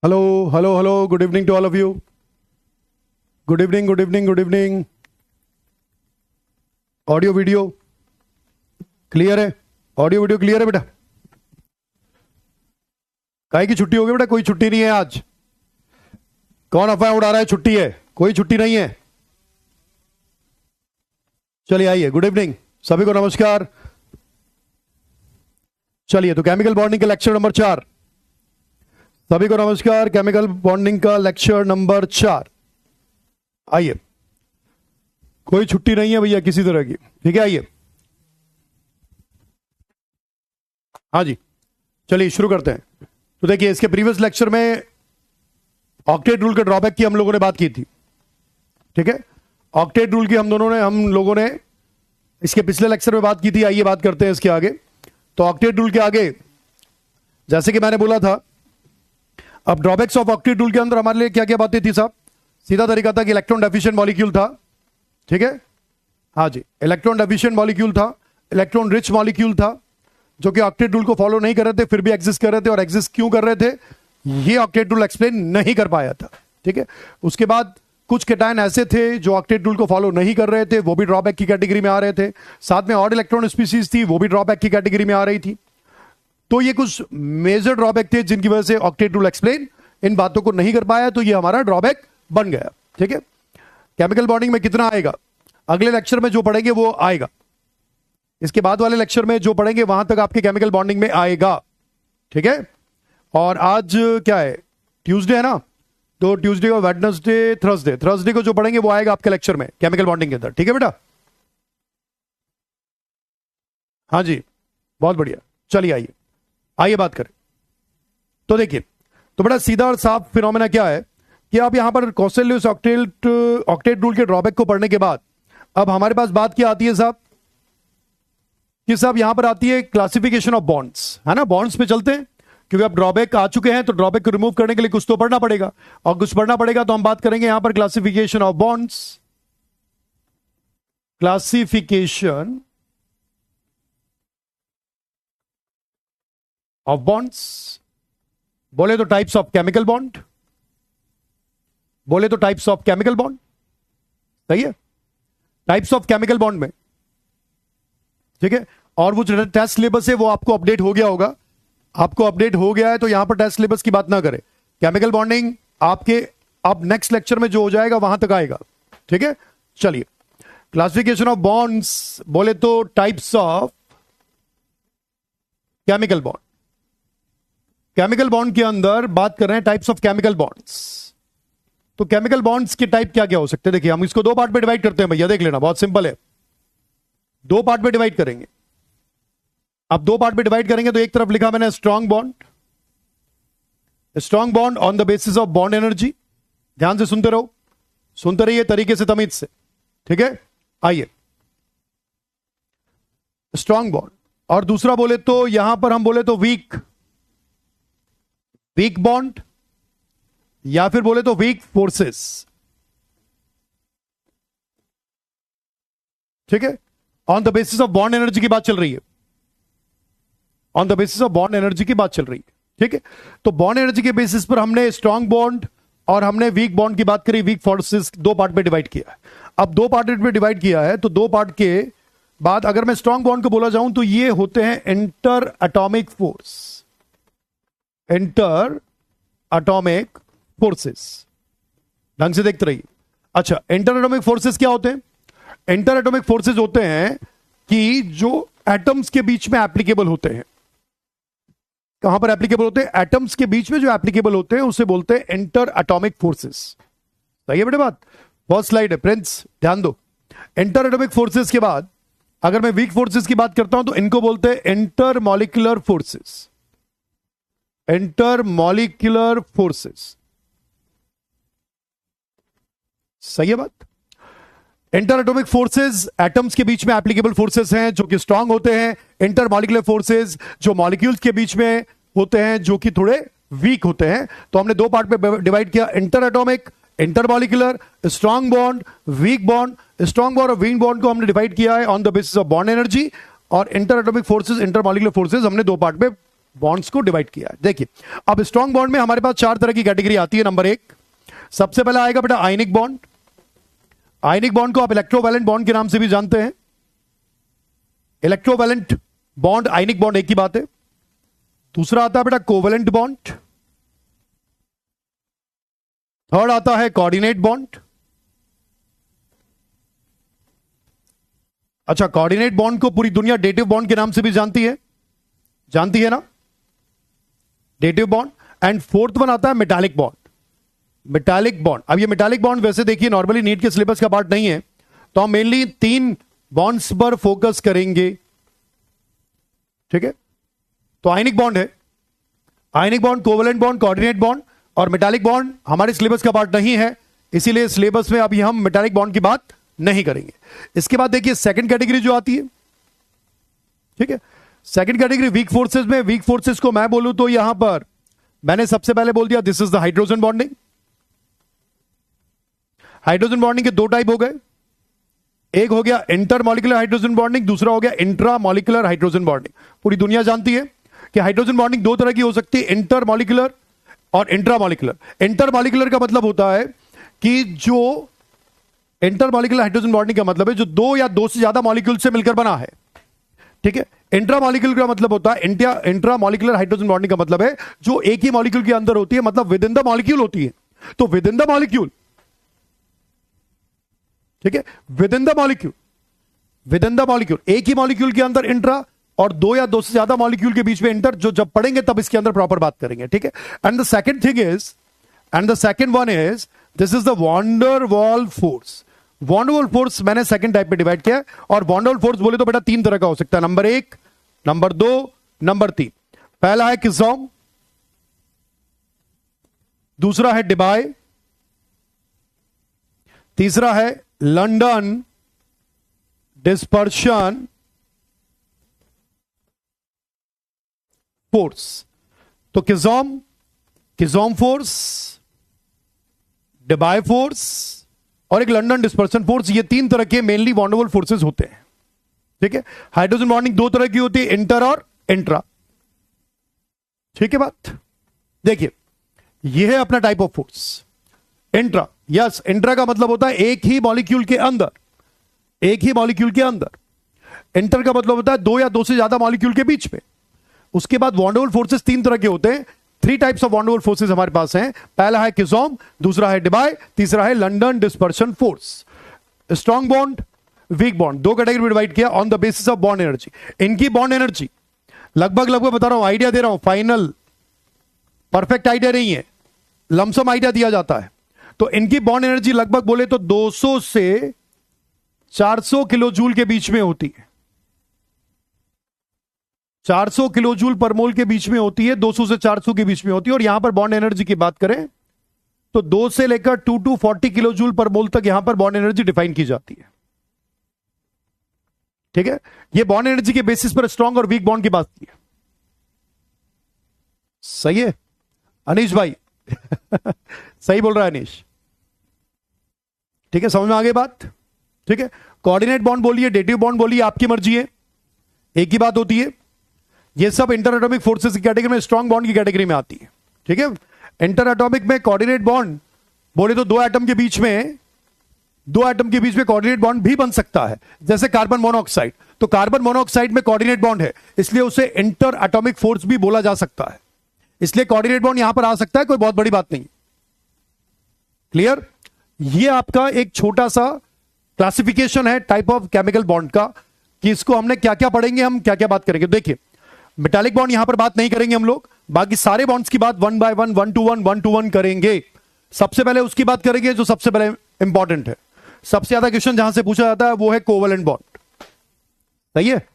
Hello hello hello, good evening to all of you. Good evening, good evening, good evening. Audio video clear है? Audio video clear है बेटा? काहे की छुट्टी होगी बेटा? कोई छुट्टी नहीं है आज। कौन अफवाह उड़ा रहा है छुट्टी है? कोई छुट्टी नहीं है। चलिए आइए, गुड इवनिंग सभी को, नमस्कार। चलिए, तो केमिकल बॉन्डिंग का लेक्चर नंबर 4। सभी को नमस्कार। केमिकल बॉन्डिंग का लेक्चर नंबर 4। आइए, कोई छुट्टी नहीं है भैया किसी तरह की, ठीक है? आइए, हाँ जी, चलिए शुरू करते हैं। तो देखिए, इसके प्रीवियस लेक्चर में ऑक्टेट रूल के ड्रॉबैक की हम लोगों ने बात की थी, ठीक है? ऑक्टेट रूल की हम लोगों ने इसके पिछले लेक्चर में बात की थी। आइए बात करते हैं इसके आगे। तो ऑक्टेट रूल के आगे, जैसे कि मैंने बोला था, अब ड्रॉबैक्स ऑफ ऑक्टेट रूल के अंदर हमारे लिए क्या क्या बातें थी साहब? सीधा तरीका था कि इलेक्ट्रॉन डेफिशिएंट मॉलिक्यूल था, ठीक है? हाँ जी, इलेक्ट्रॉन डेफिशिएंट मॉलिक्यूल था, इलेक्ट्रॉन रिच मॉलिक्यूल था, जो कि ऑक्टेट रूल को फॉलो नहीं कर रहे थे, फिर भी एग्जिस्ट कर रहे थे। और एग्जिस्ट क्यों कर रहे थे, ये ऑक्टेट रूल एक्सप्लेन नहीं कर पाया था, ठीक है? उसके बाद कुछ केटायन ऐसे थे जो ऑक्टेट रूल को फॉलो नहीं कर रहे थे, वो भी ड्रॉबैक की कैटेगरी में आ रहे थे। साथ में ऑड इलेक्ट्रॉन स्पीसीज थी, वो भी ड्रॉबैक की कैटेगरी में आ रही थी। तो ये कुछ मेजर ड्रॉबैक थे जिनकी वजह से ऑक्टेट रूल एक्सप्लेन इन बातों को नहीं कर पाया, तो ये हमारा ड्रॉबैक बन गया, ठीक है? केमिकल बॉन्डिंग में कितना आएगा, अगले लेक्चर में जो पढ़ेंगे वो आएगा। इसके बाद वाले लेक्चर में जो पढ़ेंगे वहां तक आपके केमिकल बॉन्डिंग में आएगा, ठीक है? और आज क्या है, ट्यूसडे है ना? तो ट्यूसडे और वेडनेसडे, थर्सडे को जो पढ़ेंगे वो आएगा आपके लेक्चर में केमिकल बॉन्डिंग के अंदर, ठीक है बेटा? हाँ जी, बहुत बढ़िया। चलिए आइए, आइए बात करें। तो देखिए, तो बड़ा सीधा और साफ फिनोमेना क्या है कि आप यहां पर कॉसेलियस ऑक्टेट रूल के ड्रॉबैक को पढ़ने के बाद अब हमारे पास बात क्या आती है साहब, कि साहब यहां पर आती है क्लासिफिकेशन ऑफ बॉन्ड्स, है ना? बॉन्ड्स पे चलते हैं, क्योंकि अब ड्रॉबैक आ चुके हैं तो ड्रॉबैक को रिमूव करने के लिए कुछ तो पढ़ना पड़ेगा, और कुछ पढ़ना पड़ेगा तो हम बात करेंगे यहां पर classification of bonds. Classification of bonds, बोले तो टाइप्स ऑफ केमिकल बॉन्ड, बोले तो टाइप्स ऑफ केमिकल बॉन्ड, सही है? टाइप्स ऑफ केमिकल बॉन्ड में, ठीक है? और वो जो टेस्ट सिलेबस है वो आपको अपडेट हो गया होगा, आपको अपडेट हो गया है, तो यहां पर टेस्ट सिलेबस की बात ना करें। केमिकल बॉन्डिंग आपके अब नेक्स्ट लेक्चर में जो हो जाएगा वहां तक आएगा, ठीक है? चलिए, क्लासिफिकेशन ऑफ बॉन्ड्स बोले तो types of chemical bond. Chemical bond के अंदर बात कर रहे हैं टाइप्स ऑफ केमिकल बॉन्ड्स। तो केमिकल बॉन्ड्स के टाइप क्या क्या हो सकते हैं? देखिए, हम इसको दो पार्ट में डिवाइड करते हैं भैया, देख लेना, बहुत सिंपल है। दो पार्ट में डिवाइड करेंगे। अब दो पार्ट में डिवाइड करेंगे तो एक तरफ लिखा मैंने strong bond, strong bond on the basis of bond energy. ध्यान से सुनते रहो, सुनते रहिए तरीके से, तमीज से, ठीक है? आइए, स्ट्रॉन्ग बॉन्ड। और दूसरा बोले तो यहां पर हम बोले तो वीक बॉन्ड, या फिर बोले तो वीक फोर्सेस, ठीक है? On the basis of bond energy की बात चल रही है, on the basis of bond energy की बात चल रही है, ठीक है? तो बॉन्ड एनर्जी के बेसिस पर हमने स्ट्रॉन्ग बॉन्ड और हमने वीक बॉन्ड की बात करी, वीक फोर्सेस, दो पार्ट में डिवाइड किया है। अब दो पार्ट में डिवाइड किया है तो दो पार्ट के बाद अगर मैं स्ट्रॉन्ग बॉन्ड को बोला जाऊं तो ये होते हैं inter atomic force, inter atomic forces. ढंग से देखते रहिए। अच्छा, इंटर एटॉमिक फोर्सेस क्या होते हैं? इंटर एटॉमिक फोर्सेस होते हैं कि जो एटम्स के बीच में एप्लीकेबल होते हैं। कहां पर एप्लीकेबल होते हैं? एटम्स के बीच में जो एप्लीकेबल होते हैं उसे बोलते हैं इंटर एटॉमिक फोर्सेस। सही है बेटे बात? फर्स्ट स्लाइड है प्रिंस, ध्यान दो। इंटर एटॉमिक फोर्सेस के बाद अगर मैं वीक फोर्सेस की बात करता हूं तो इनको बोलते हैं inter molecular forces, inter molecular forces. सही है बात? इंटर एटॉमिक फोर्सेस एटम्स के बीच में एप्लीकेबल फोर्सेस हैं जो कि स्ट्रांग होते हैं। इंटर मॉलिक्यूलर फोर्सेस जो मॉलिक्यूल्स के बीच में होते हैं जो कि थोड़े वीक होते हैं। तो हमने दो पार्ट में डिवाइड किया, inter atomic, inter molecular, strong bond, weak bond. Strong bond और वीक बॉन्ड को हमने डिवाइड किया है on the basis of bond energy, और inter atomic forces, inter molecular forces हमने दो पार्ट में बॉन्ड्स को डिवाइड किया है। देखिए अब स्ट्रॉन्ग बॉन्ड में हमारे पास 4 तरह की कैटेगरी आती है। नंबर 1 सबसे पहला आएगा बेटा आयनिक बॉन्ड। आयनिक बॉन्ड को आप इलेक्ट्रोवैलेंट बॉन्ड के नाम से भी जानते हैं। इलेक्ट्रोवैलेंट बॉन्ड आयनिक बॉन्ड एक ही बात है। दूसरा आता है बेटा कोवैलेंट बॉन्ड। थर्ड आता है कोऑर्डिनेट बॉन्ड। अच्छा, कोऑर्डिनेट बॉन्ड को पूरी दुनिया डेटिव बॉन्ड के नाम से भी जानती है ना, dative bond. And fourth one आता है मेटालिक बॉन्ड। मेटालिक बॉन्ड, अब ये मेटालिक बॉन्ड वैसे देखिए नॉर्मली नीट के सिलेबस का पार्ट नहीं है, तो हम मेनली 3 बॉन्ड्स पर फोकस करेंगे। ठीक है, तो आयनिक बॉन्ड है, ionic bond, covalent bond, coordinate bond और मेटालिक बॉन्ड हमारे सिलेबस का पार्ट नहीं है, इसीलिए सिलेबस में अभी हम मेटालिक बॉन्ड की बात नहीं करेंगे। इसके बाद देखिए सेकंड कैटेगरी जो आती है, ठीक है, सेकंड कैटेगरी वीक फोर्सेस में। वीक फोर्सेस को मैं बोलूं तो यहां पर मैंने सबसे पहले बोल दिया this is the hydrogen bonding. Hydrogen bonding के 2 टाइप हो गए, एक हो गया इंटर मॉलिक्यूलर हाइड्रोजन बॉन्डिंग, दूसरा हो गया इंट्रा मॉलिक्यूलर हाइड्रोजन बॉन्डिंग। पूरी दुनिया जानती है कि हाइड्रोजन बॉन्डिंग 2 तरह की हो सकती है, इंटर मॉलिक्यूलर और इंट्रा मॉलिक्यूलर। इंटर मॉलिक्यूलर का मतलब होता है कि जो इंटर मॉलिक्यूलर हाइड्रोजन बॉन्डिंग का मतलब है जो 2 या 2 से ज्यादा मॉलिक्यूल से मिलकर बना है। ठीक है, इंट्रा मॉलिक्यूलर का मतलब होता है, इंट्रा मॉलिक्यूलर हाइड्रोजन बॉन्डिंग का मतलब है जो एक ही मॉलिक्यूल के अंदर होती है, मतलब विद इन द मॉलिक्यूल होती है। तो विद इन द मॉलिक्यूल, ठीक है, with in the molecule, with in the molecule, एक ही मॉलिक्यूल के अंदर इंट्रा और 2 या 2 से ज्यादा मॉलिक्यूल के बीच में इंटर, जो जब पढ़ेंगे तब इसके अंदर प्रॉपर बात करेंगे। ठीक है, and the second thing is, and the second one is this is the van der Waal force. Van der Waal force मैंने सेकंड टाइप में डिवाइड किया है, और वॉन्डर वॉल फोर्स बोले तो बेटा 3 तरह का हो सकता है, नंबर 1, नंबर 2, नंबर 3। पहला है किसॉम, दूसरा है डिबाय, तीसरा है लंदन डिस्पर्शन फोर्स। तो किजोम फोर्स, डिबाय फोर्स और एक लंदन डिस्पर्शन फोर्स, ये 3 तरह के mainly van der Waals forces होते हैं। ठीक है, हाइड्रोजन बॉन्डिंग 2 तरह की होती है, इंटर और इंट्रा। ठीक है बात, देखिए यह है अपना type of force intra. Yes, intra का मतलब होता है एक ही मॉलिक्यूल के अंदर, एक ही मॉलिक्यूल के अंदर। इंटर का मतलब होता है 2 या 2 से ज्यादा मॉलिक्यूल के बीच में। उसके बाद वॉन डर वाल्स फोर्सेस 3 तरह के होते हैं, 3 types of van der Waals forces हमारे पास हैं। पहला है किजोम, दूसरा है डिबाय, तीसरा है London dispersion force. Strong bond, weak bond, 2 category में डिवाइड किया on the basis of bond energy. इनकी बॉन्ड एनर्जी लगभग बता रहा हूं, आइडिया दे रहा हूं, फाइनल परफेक्ट आइडिया नहीं है, लमसम आइडिया दिया जाता है। तो इनकी बॉन्ड एनर्जी लगभग बोले तो 200 से 400 किलो जूल के बीच में होती है। 400 किलो जूल पर मोल के बीच में होती है, 200 से 400 के बीच में होती है। और यहां पर बॉन्ड एनर्जी की बात करें तो 2 से लेकर 2 to 40 किलो जूल पर मोल तक यहां पर बॉन्ड एनर्जी डिफाइन की जाती है। ठीक है, ये बॉन्ड एनर्जी के बेसिस पर स्ट्रॉन्ग और वीक बॉन्ड की बात की है। सही है अनीश भाई सही बोल रहा है अनीश। ठीक है, समझ में आ गई बात। ठीक है, कोऑर्डिनेट बॉन्ड बोलिए, डेटिव बॉन्ड बोलिए, आपकी मर्जी है, एक ही बात होती है। ये सब इंटर एटॉमिक फोर्सेस की कैटेगरी में, स्ट्रॉन्ग बॉन्ड की कैटेगरी में आती है। ठीक है, इंटर एटॉमिक में कोऑर्डिनेट बॉन्ड बोले तो 2 एटम के बीच में कोऑर्डिनेट बॉन्ड भी बन सकता है, जैसे कार्बन मोनोऑक्साइड। तो कार्बन मोनोऑक्साइड में कोऑर्डिनेट बॉन्ड है, इसलिए उसे इंटर एटॉमिक फोर्स भी बोला जा सकता है, इसलिए कोऑर्डिनेट बॉन्ड यहां पर आ सकता है, कोई बहुत बड़ी बात नहीं। क्लियर? ये आपका एक छोटा सा क्लासिफिकेशन है टाइप ऑफ केमिकल बॉन्ड का, कि इसको हमने क्या क्या पढ़ेंगे, हम क्या क्या बात करेंगे। देखिए मेटालिक बॉन्ड यहां पर बात नहीं करेंगे हम लोग, बाकी सारे बॉन्ड्स की बात 1 by 1, 1 to 1, 1 to 1 करेंगे। सबसे पहले उसकी बात करेंगे जो सबसे पहले इंपॉर्टेंट है, सबसे ज्यादा क्वेश्चन जहां से पूछा जाता है वो है कोवैलेंट बॉन्ड। सही है,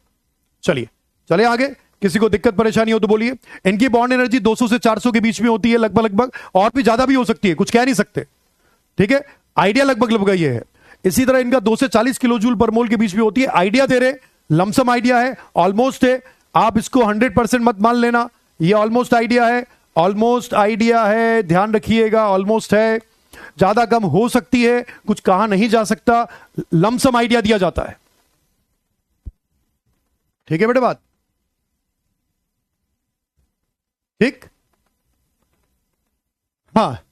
चलिए आगे। किसी को दिक्कत परेशानी हो तो बोलिए। इनकी बॉन्ड एनर्जी 200 से 400 के बीच में होती है, लगभग, और भी ज्यादा भी हो सकती है, कुछ कह नहीं सकते। ठीक है, आइडिया लगभग ये है। इसी तरह इनका 2 से 40 किलो जूल पर मोल के बीच में होती है। आइडिया दे रहे, लमसम आइडिया है, ऑलमोस्ट है, आप इसको 100% मत मान लेना, ये ऑलमोस्ट आइडिया है, ध्यान रखिएगा, ऑलमोस्ट है, ज्यादा कम हो सकती है, कुछ कहा नहीं जा सकता, लमसम आइडिया दिया जाता है। ठीक है बेटे बात। ठीक। हाँ,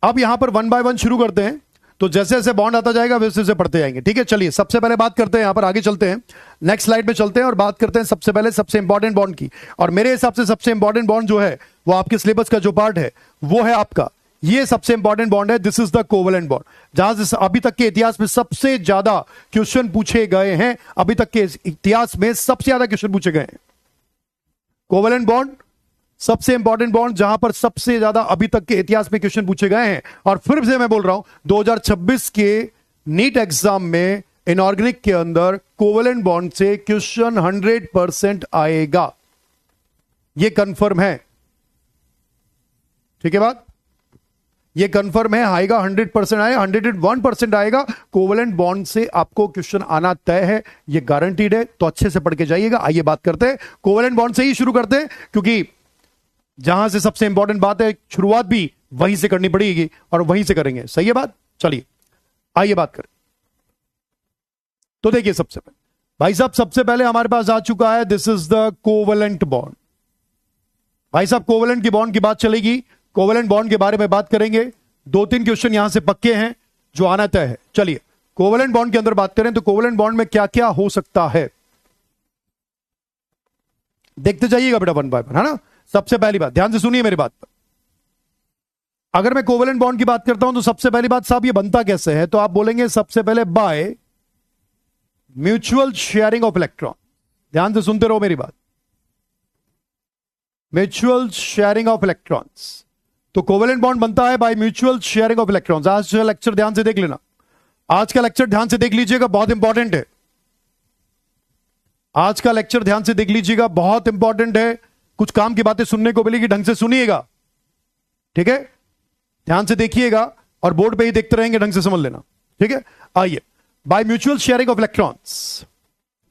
अब यहां पर वन बाय वन शुरू करते हैं, तो जैसे जैसे बॉन्ड आता जाएगा वैसे वैसे पढ़ते जाएंगे। ठीक है, चलिए सबसे पहले बात करते हैं, यहां पर आगे चलते हैं, नेक्स्ट स्लाइड में चलते हैं और बात करते हैं सबसे पहले सबसे इंपॉर्टेंट बॉन्ड की। और मेरे हिसाब से सबसे इंपॉर्टेंट बॉन्ड जो है वो आपके सिलेबस का जो पार्ट है वो है आपका ये सबसे इंपॉर्टेंट बॉन्ड है, this is the covalent bond, जहां से अभी तक के इतिहास में सबसे ज्यादा क्वेश्चन पूछे गए हैं। अभी तक के इतिहास में सबसे ज्यादा क्वेश्चन पूछे गए हैं। कोवेलेंट बॉन्ड सबसे इंपॉर्टेंट बॉन्ड, जहां पर सबसे ज्यादा अभी तक के इतिहास में क्वेश्चन पूछे गए हैं। और फिर से मैं बोल रहा हूं, 2026 के नीट एग्जाम में इनऑर्गेनिक के अंदर कोवेलेंट बॉन्ड से क्वेश्चन 100% आएगा, यह कंफर्म है। ठीक है बात, यह कंफर्म है, आएगा, 100% आएगा, 101% आएगा। कोवेलेंट बॉन्ड से आपको क्वेश्चन आना तय है, यह गारंटीड है, तो अच्छे से पढ़ के जाइएगा। आइए बात करते हैं, कोवेलेंट बॉन्ड से ही शुरू करते हैं, क्योंकि जहां से सबसे इंपॉर्टेंट बात है, शुरुआत भी वहीं से करनी पड़ेगी और वहीं से करेंगे। सही है बात, चलिए आइए बात करें। तो देखिए सबसे पहले भाई साहब, सबसे पहले हमारे पास आ चुका है, this is the covalent bond. भाई साहब, कोवेलेंट की बॉन्ड की बात चलेगी, कोवेलेंट बॉन्ड के बारे में बात करेंगे। 2-3 क्वेश्चन यहां से पक्के हैं जो आना तय है। चलिए कोवेलेंट बॉन्ड के अंदर बात करें तो कोवेलेंट बॉन्ड में क्या क्या हो सकता है, देखते जाइएगा बेटा वन बाय वन, है ना। सबसे पहली बात, ध्यान से सुनिए मेरी बात पर। अगर मैं कोवेलेंट बॉन्ड की बात करता हूं तो सबसे पहली बात साहब, ये बनता कैसे है, तो आप बोलेंगे सबसे पहले by mutual sharing of electron. ध्यान से सुनते रहो मेरी बात, म्यूचुअल शेयरिंग ऑफ इलेक्ट्रॉन्स। तो कोवेलेंट बॉन्ड बनता है by mutual sharing of electrons. आज का लेक्चर ध्यान से देख लेना, आज का लेक्चर ध्यान से देख लीजिएगा, बहुत इंपॉर्टेंट है। आज का लेक्चर ध्यान से देख लीजिएगा, बहुत इंपॉर्टेंट है। कुछ काम की बातें सुनने को मिलेगी, ढंग से सुनिएगा। ठीक है, ध्यान से देखिएगा और बोर्ड पे ही देखते रहेंगे, ढंग से समझ लेना। ठीक है, आइए, by mutual sharing of electrons.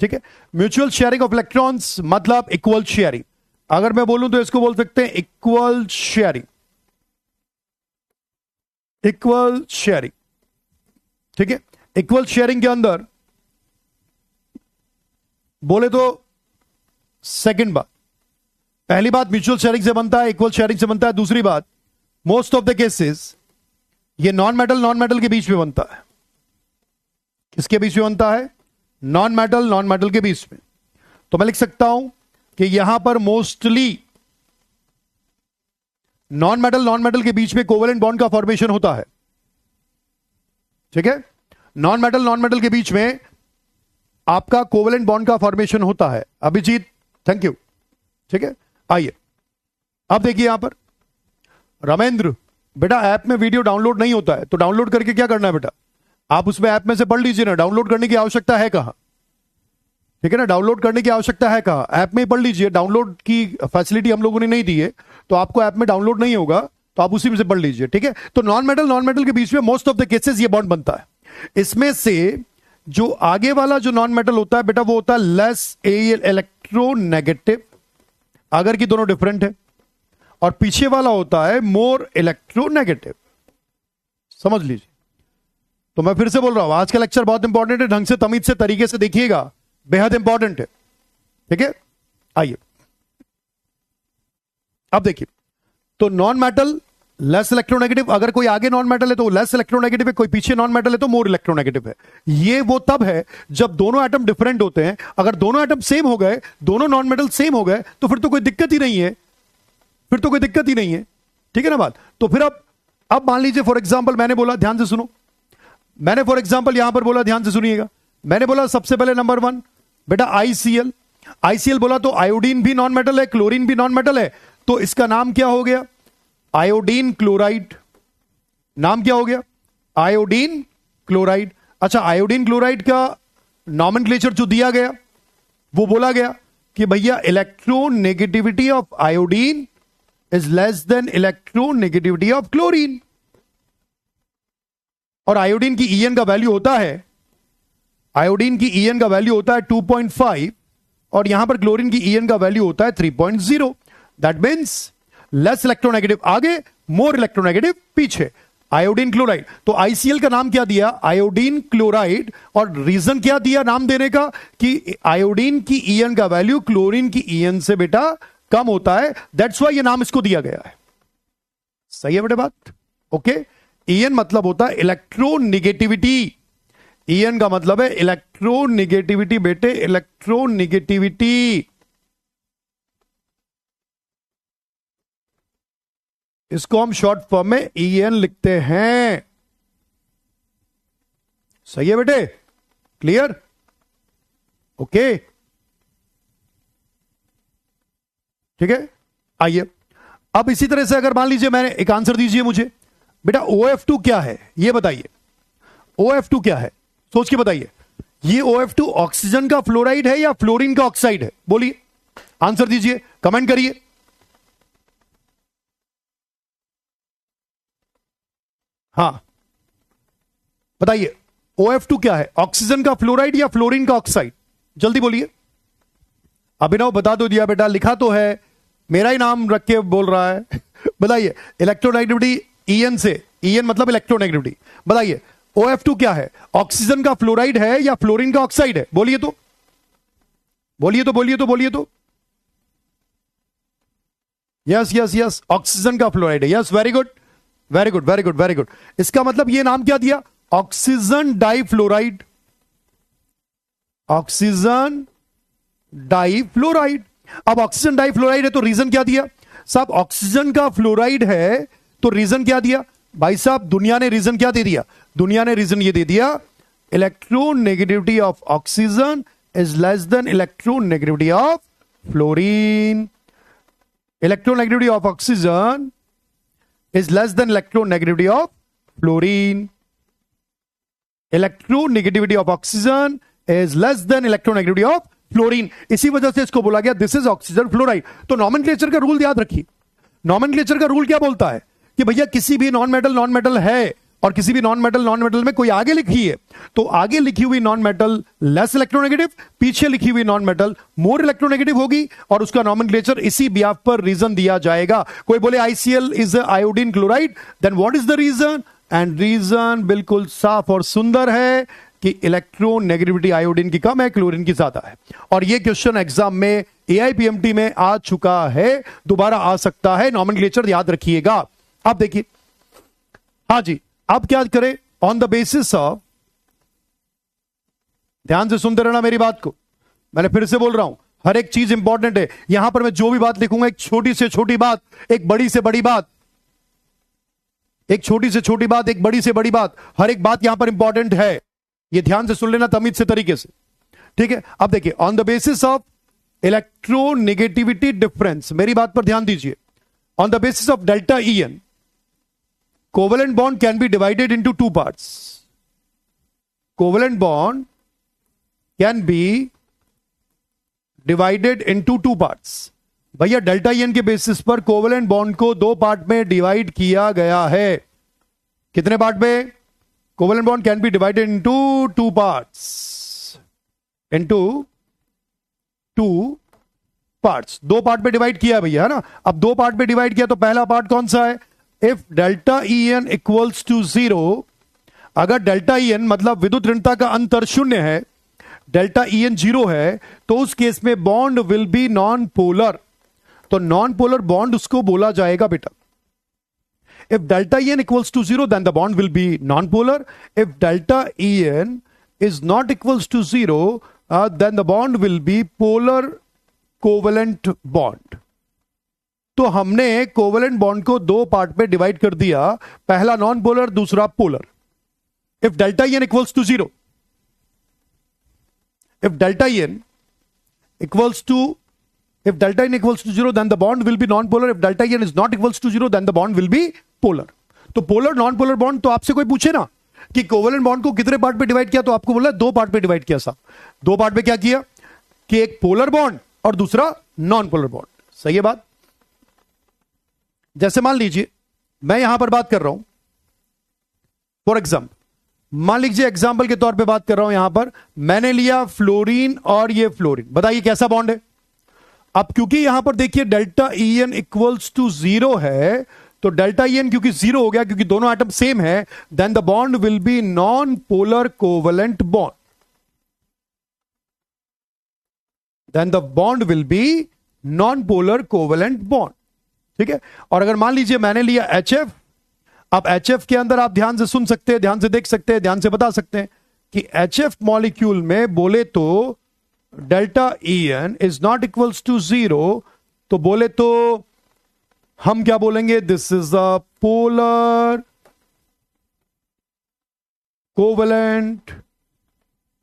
ठीक है, म्यूचुअल शेयरिंग ऑफ इलेक्ट्रॉन्स मतलब इक्वल शेयरिंग। अगर मैं बोलूं तो इसको बोल सकते हैं इक्वल शेयरिंग, इक्वल शेयरिंग। ठीक है, इक्वल शेयरिंग के अंदर बोले तो सेकंड बात, पहली बात म्यूचुअल शेयरिंग से बनता है, इक्वल शेयरिंग से बनता है। दूसरी बात, मोस्ट ऑफ द केसेस ये नॉन मेटल के बीच में बनता है। किसके बीच में बनता है, नॉन मेटल के बीच में। तो मैं लिख सकता हूं कि यहां पर मोस्टली नॉन मेटल के बीच में कोवेलेंट बॉन्ड का फॉर्मेशन होता है। ठीक है, नॉन मेटल के बीच में आपका कोवेलेंट बॉन्ड का फॉर्मेशन होता है। Abhijit thank you. ठीक है, आइए अब देखिए यहां पर रामेंद्र, बेटा ऐप में वीडियो डाउनलोड नहीं होता है, तो डाउनलोड करके क्या करना है बेटा, आप उसमें ऐप में से पढ़ लीजिए ना। डाउनलोड करने की आवश्यकता है कहां, ठीक है ना, डाउनलोड करने की आवश्यकता है कहां, ऐप में ही पढ़ लीजिए। डाउनलोड की फैसिलिटी हम लोगों ने नहीं दी है, तो आपको ऐप में डाउनलोड नहीं होगा, तो आप उसी में से पढ़ लीजिए। ठीक है, तो नॉन मेटल के बीच में मोस्ट ऑफ द केसेस ये बॉन्ड बनता है। इसमें से जो आगे वाला जो नॉन मेटल होता है बेटा, वो होता है लेस इलेक्ट्रोनेगेटिव, अगर की दोनों डिफरेंट है, और पीछे वाला होता है मोर इलेक्ट्रोनेगेटिव। समझ लीजिए। तो मैं फिर से बोल रहा हूं, आज का लेक्चर बहुत इंपॉर्टेंट है, ढंग से तमीज से तरीके से देखिएगा, बेहद इंपॉर्टेंट है। ठीक है, आइए अब देखिए, तो नॉन मेटल लेस इलेक्ट्रोनेगेटिव, अगर कोई आगे नॉन मेटल है तो लेस इलेक्ट्रोनेगेटिव है, कोई पीछे नॉन मेटल है तो मोर इलेक्ट्रोनेगेटिव है। ये वो तब है जब दोनों एटम डिफरेंट होते हैं। अगर दोनों एटम सेम हो गए, दोनों नॉन मेटल सेम हो गए, तो फिर तो कोई दिक्कत ही नहीं है, फिर तो कोई दिक्कत ही नहीं है। ठीक है ना बात। तो फिर अब मान लीजिए फॉर एग्जांपल मैंने बोला, ध्यान से सुनो, मैंने फॉर एग्जांपल यहां पर बोला, ध्यान से सुनिएगा, मैंने बोला सबसे पहले नंबर 1 बेटा ICL। ICL बोला तो आयोडीन भी नॉन मेटल है, क्लोरीन भी नॉन मेटल है, तो इसका नाम क्या हो गया, आयोडीन क्लोराइड। नाम क्या हो गया, आयोडीन क्लोराइड। अच्छा, आयोडीन क्लोराइड का नॉमेनक्लेचर जो दिया गया, वो बोला गया कि भैया electronegativity of iodine is less than electronegativity of chlorine. और आयोडीन की EN का वैल्यू होता है, आयोडीन की EN का वैल्यू होता है 2.5, और यहां पर क्लोरीन की EN का वैल्यू होता है 3.0। दैट मीन्स लेस इलेक्ट्रोनेगेटिव आगे, मोर इलेक्ट्रोनेगेटिव पीछे, आयोडीन क्लोराइड। तो ICL का नाम क्या दिया, आयोडीन क्लोराइड, और रीजन क्या दिया नाम देने का, कि आयोडीन की EN का वैल्यू क्लोरीन की EN से बेटा कम होता है, दैट्स वाई ये नाम इसको दिया गया है। सही है बेटे बात? ओके। ईएन मतलब होता है इलेक्ट्रोनिगेटिविटी। ईएन का मतलब है इलेक्ट्रोनिगेटिविटी बेटे, इलेक्ट्रोनिगेटिविटी। इसको हम शॉर्ट फॉर्म में ईएन लिखते हैं। सही है बेटे? क्लियर? ओके, ठीक है। आइए अब इसी तरह से अगर मान लीजिए, मैंने एक आंसर दीजिए मुझे बेटा, OF2 क्या है ये बताइए। OF2 क्या है, सोच के बताइए। ये OF2 ऑक्सीजन का फ्लोराइड है या फ्लोरीन का ऑक्साइड है? बोलिए, आंसर दीजिए, कमेंट करिए। हाँ बताइए, OF2 क्या है, ऑक्सीजन का फ्लोराइड या फ्लोरीन का ऑक्साइड? जल्दी बोलिए। अभिनव बता दो दिया बेटा, लिखा तो है, मेरा ही नाम रख के बोल रहा है। बताइए, इलेक्ट्रोनेगेटिविटी ईएन से, ईएन मतलब इलेक्ट्रोनेगेटिविटी। बताइए OF2 क्या है, ऑक्सीजन का फ्लोराइड है या फ्लोरीन का ऑक्साइड है? बोलिए तो, बोलिए तो, बोलिए तो, बोलिए तो। यस यस यस, ऑक्सीजन का फ्लोराइड है। Yes, very good, very good, very good, very good. इसका मतलब ये नाम क्या दिया, ऑक्सीजन डाइफ्लोराइड, ऑक्सीजन डाइफ्लोराइड। अब ऑक्सीजन डाइफ्लोराइड है तो रीजन क्या दिया साहब, ऑक्सीजन का फ्लोराइड है तो रीजन क्या दिया भाई साहब, दुनिया ने रीजन क्या दे दिया, दुनिया ने रीजन ये दे दिया, electronegativity of oxygen is less than electronegativity of fluorine. Electronegativity of oxygen is less than electronegativity of fluorine. Electronegativity of oxygen is less than electronegativity of fluorine. इसी वजह से इसको बोला गया दिस इज ऑक्सीजन फ्लोराइड। तो nomenclature का rule याद रखिए। नॉमेनक्लेचर का रूल क्या बोलता है कि भैया किसी भी नॉन मेटल है और किसी भी नॉन मेटल में कोई आगे लिखी है तो आगे लिखी हुई नॉन मेटल लेस इलेक्ट्रोनेगेटिव, पीछे लिखी हुई नॉन मेटल मोर इलेक्ट्रोनेगेटिव होगी और उसका नॉमेनक्लेचर इसी ब्याफ पर रीजन दिया जाएगा। कोई बोले ICL is iodine chloride, then what is the reason? And reason बिल्कुल साफ और सुंदर है कि इलेक्ट्रोनेगेटिविटी आयोडीन की कम है, क्लोरीन की ज्यादा है। और यह क्वेश्चन एग्जाम में AIPMT में आ चुका है, दोबारा आ सकता है, नॉमेनक्लेचर याद रखिएगा। अब देखिए, हाँ जी, अब क्या करें, ऑन द बेसिस ऑफ, ध्यान से सुनते रहना मेरी बात को, मैंने फिर से बोल रहा हूं, हर एक चीज इंपॉर्टेंट है। यहां पर मैं जो भी बात लिखूंगा, एक छोटी से छोटी बात, एक बड़ी से बड़ी बात, एक छोटी से छोटी बात, एक बड़ी से बड़ी बात, हर एक बात यहां पर इंपॉर्टेंट है। ये ध्यान से सुन लेना तमीज से तरीके से, ठीक है। अब देखिए, on the basis of electronegativity difference, मेरी बात पर ध्यान दीजिए, on the basis of delta EN covalent bond can be divided into two parts. Covalent bond can be divided into two parts. भैया डेल्टा EN के बेसिस पर covalent bond को दो पार्ट में डिवाइड किया गया है। कितने पार्ट में? Covalent bond can be divided into two parts, into two parts. दो पार्ट में डिवाइड किया है भैया, है ना। अब दो पार्ट में डिवाइड किया तो पहला पार्ट कौन सा है? If delta EN equals to 0, अगर डेल्टा EN मतलब विद्युत ऋणता का अंतर शून्य है, डेल्टा EN 0 है, तो उस केस में bond will be non polar. तो नॉन पोलर बॉन्ड उसको बोला जाएगा बेटा। If delta EN equals to 0 then the bond will be non polar. If delta EN is not equals to 0 then the bond will be polar covalent bond. तो हमने covalent bond को दो part में divide कर दिया, पहला non polar, दूसरा polar. If delta EN equals to 0, if delta EN equals to 0 then the bond will be non-polar. If delta EN is not equals to 0 then the bond will be polar. तो polar non polar bond, तो आपसे कोई पूछे ना कि covalent bond को कितने part में डिवाइड किया, तो आपको बोला दो पार्ट में डिवाइड किया साहब। दो पार्ट में क्या किया कि एक पोलर बॉन्ड और दूसरा नॉन पोलर बॉन्ड। सही है बात। जैसे मान लीजिए मैं यहां पर बात कर रहा हूं, फॉर एग्जाम्पल मान लीजिए एग्जाम्पल के तौर पे बात कर रहा हूं, यहां पर मैंने लिया फ्लोरीन और ये फ्लोरीन। बताइए कैसा बॉन्ड है। अब क्योंकि यहां पर देखिए डेल्टा EN इक्वल्स टू 0 है, तो डेल्टा EN क्योंकि 0 हो गया, क्योंकि दोनों एटम सेम है, then the bond will be non polar covalent bond. Then the bond will be non polar covalent bond. ठीक है, और अगर मान लीजिए मैंने लिया HF, अब HF के अंदर आप ध्यान से सुन सकते हैं, ध्यान से देख सकते हैं, ध्यान से बता सकते हैं कि HF मॉलिक्यूल में बोले तो delta EN is not equals to 0, तो बोले तो हम क्या बोलेंगे, this is a polar covalent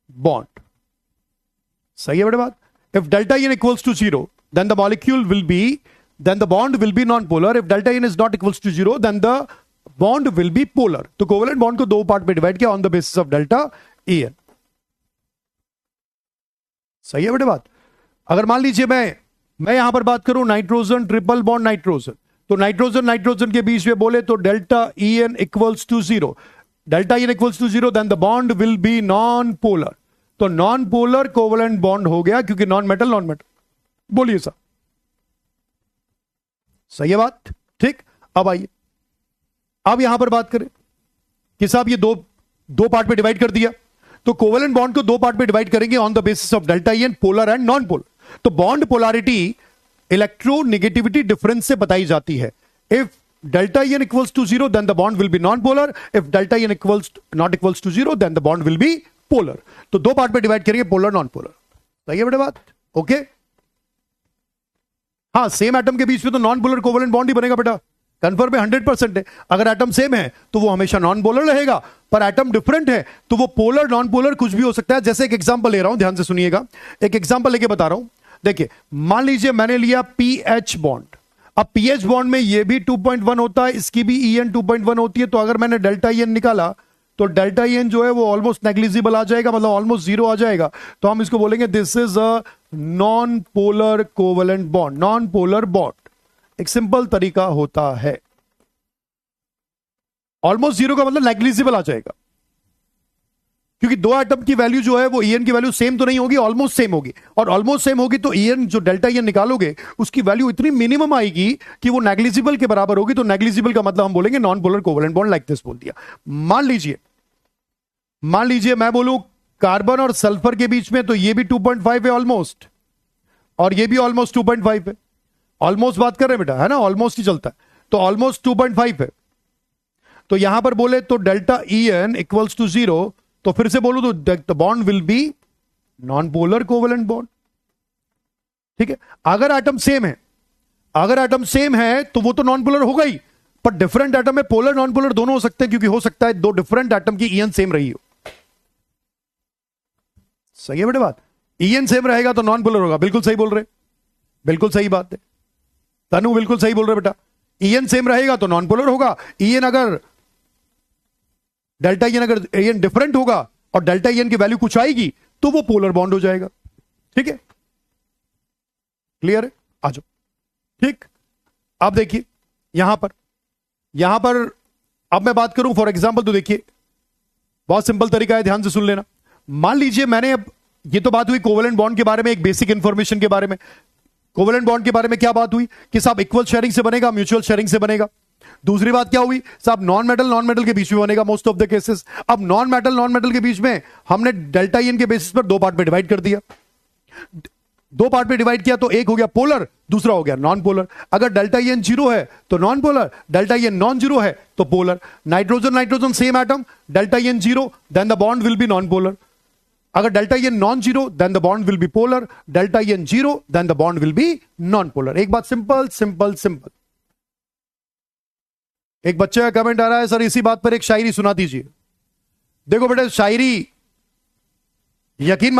bond. सही है बेटे बात। If delta EN equals to 0 then the molecule will be, then the bond will be non-polar. If delta EN is not equals to 0 then the bond will be polar. तो covalent bond को दो part में divide किया on the basis of delta EN। सही है बेटे बात। अगर मान लीजिए मैं यहां पर बात करूं नाइट्रोजन ट्रिपल बॉन्ड नाइट्रोजन, तो नाइट्रोजन के बीच में बोले तो delta EN equals to 0, delta EN equals to 0 then the bond will be non polar. तो नॉन पोलर कोवेलेंट बॉन्ड हो गया क्योंकि नॉन मेटल। बोलिए सर, सही है बात। ठीक, अब आइए, अब यहां पर बात करें कि साहब ये दो पार्ट में डिवाइड कर दिया, तो कोवेलेंट बॉन्ड को दो पार्ट में डिवाइड करेंगे on the basis of delta EN, polar and non polar. तो बॉन्ड पोलैरिटी इलेक्ट्रोनेगेटिविटी डिफरेंस से बताई जाती है। If delta EN equals to 0 then the bond will be non polar, if delta EN equals not equals to 0 then the bond will be polar. तो दो part में divide करेंगे, polar non polar. सही है बेटे बात, ओके। हाँ, same atom के बीच में तो नॉन पोलर कोवेलेंट बॉन्ड ही बनेगा बेटा, कन्फर्म है, 100% है। अगर एटम सेम है तो वो हमेशा नॉन पोलर रहेगा, पर एटम डिफरेंट है तो वो पोलर नॉन पोलर कुछ भी हो सकता है। जैसे एक एग्जांपल ले रहा हूं, ध्यान से सुनिएगा, एक एग्जांपल लेके बता रहा हूं। देखिए, मान लीजिए मैंने लिया PH बॉन्ड। अब PH बॉन्ड में ये भी 2.1 होता है, इसकी भी EN 2.1 होती है। तो अगर मैंने डेल्टा EN निकाला तो डेल्टा EN जो है वो ऑलमोस्ट नेग्लिजिबल आ जाएगा, मतलब ऑलमोस्ट 0 आ जाएगा। तो हम इसको बोलेंगे this is a non polar covalent bond. Non polar bond एक सिंपल तरीका होता है, ऑलमोस्ट 0 का मतलब नेग्लिजिबल आ जाएगा, क्योंकि दो एटम की वैल्यू जो है वो EN की वैल्यू सेम तो नहीं होगी, ऑलमोस्ट सेम होगी। और ऑलमोस्ट सेम होगी तो EN जो डेल्टा EN निकालोगे उसकी वैल्यू इतनी मिनिमम आएगी कि वो नेग्लिजिबल के बराबर होगी। तो नेग्लिजिबल का मतलब हम बोलेंगे non polar covalent bond, like this बोल दिया। मान लीजिए मैं बोलूं कार्बन और सल्फर के बीच में, तो ये भी 2.5 है ऑलमोस्ट, और ये भी ऑलमोस्ट 2.5 है। ऑलमोस्ट बात कर रहे हैं बेटा, है ना, ऑलमोस्ट ही चलता है। तो ऑलमोस्ट 2.5 है, तो यहां पर बोले तो डेल्टा EN इक्वल्स टू 0, तो फिर से बोलूं तो the bond will be non polar covalent bond. ठीक है, अगर एटम सेम है तो वो तो नॉन पोलर होगा ही, पर डिफरेंट एटम में पोलर नॉन पोलर दोनों हो सकते हैं, क्योंकि हो सकता है दो डिफरेंट एटम की EN सेम रही हो। सही है बेटे बात। EN सेम रहेगा तो नॉन पोलर होगा, बिल्कुल सही बोल रहे, बिल्कुल सही बात है तनु, बिल्कुल सही बोल रहे बेटा। EN सेम रहेगा तो नॉन पोलर होगा। डेल्टा EN अगर EN डिफरेंट होगा और डेल्टा EN की वैल्यू कुछ आएगी तो वो पोलर बॉन्ड हो जाएगा। ठीक है, क्लियर है, आ जाओ। ठीक, अब देखिए यहां पर अब मैं बात करूं फॉर एग्जांपल, तो देखिए बहुत सिंपल तरीका है, ध्यान से सुन लेना। मान लीजिए मैंने, अब ये तो बात हुई कोवेलेंट बॉन्ड के बारे में, एक बेसिक इंफॉर्मेशन के बारे में। कोवेलेंट बॉन्ड के बारे में क्या बात हुई कि साहब इक्वल शेयरिंग से बनेगा, म्यूचुअल शेयरिंग से बनेगा। दूसरी बात क्या हुई साहब, नॉन मेटल के बीच में बनेगा मोस्ट ऑफ द केसेस। अब नॉन मेटल के बीच में हमने डेल्टा EN के बेसिस पर दो पार्ट में डिवाइड कर दिया। दो पार्ट में डिवाइड किया तो एक हो गया पोलर, दूसरा हो गया नॉन पोलर। अगर डेल्टा EN 0 है तो non polar, delta EN non 0 है तो polar. Nitrogen same atom, delta EN 0 then the bond will be non polar. अगर delta EN non 0 then the bond will be polar, delta EN 0 then the bond will be non polar. एक बात simple. एक बच्चे का comment आ रहा है, sir इसी बात पर एक शायरी सुना दीजिए। देखो बेटा, शायरी यकीन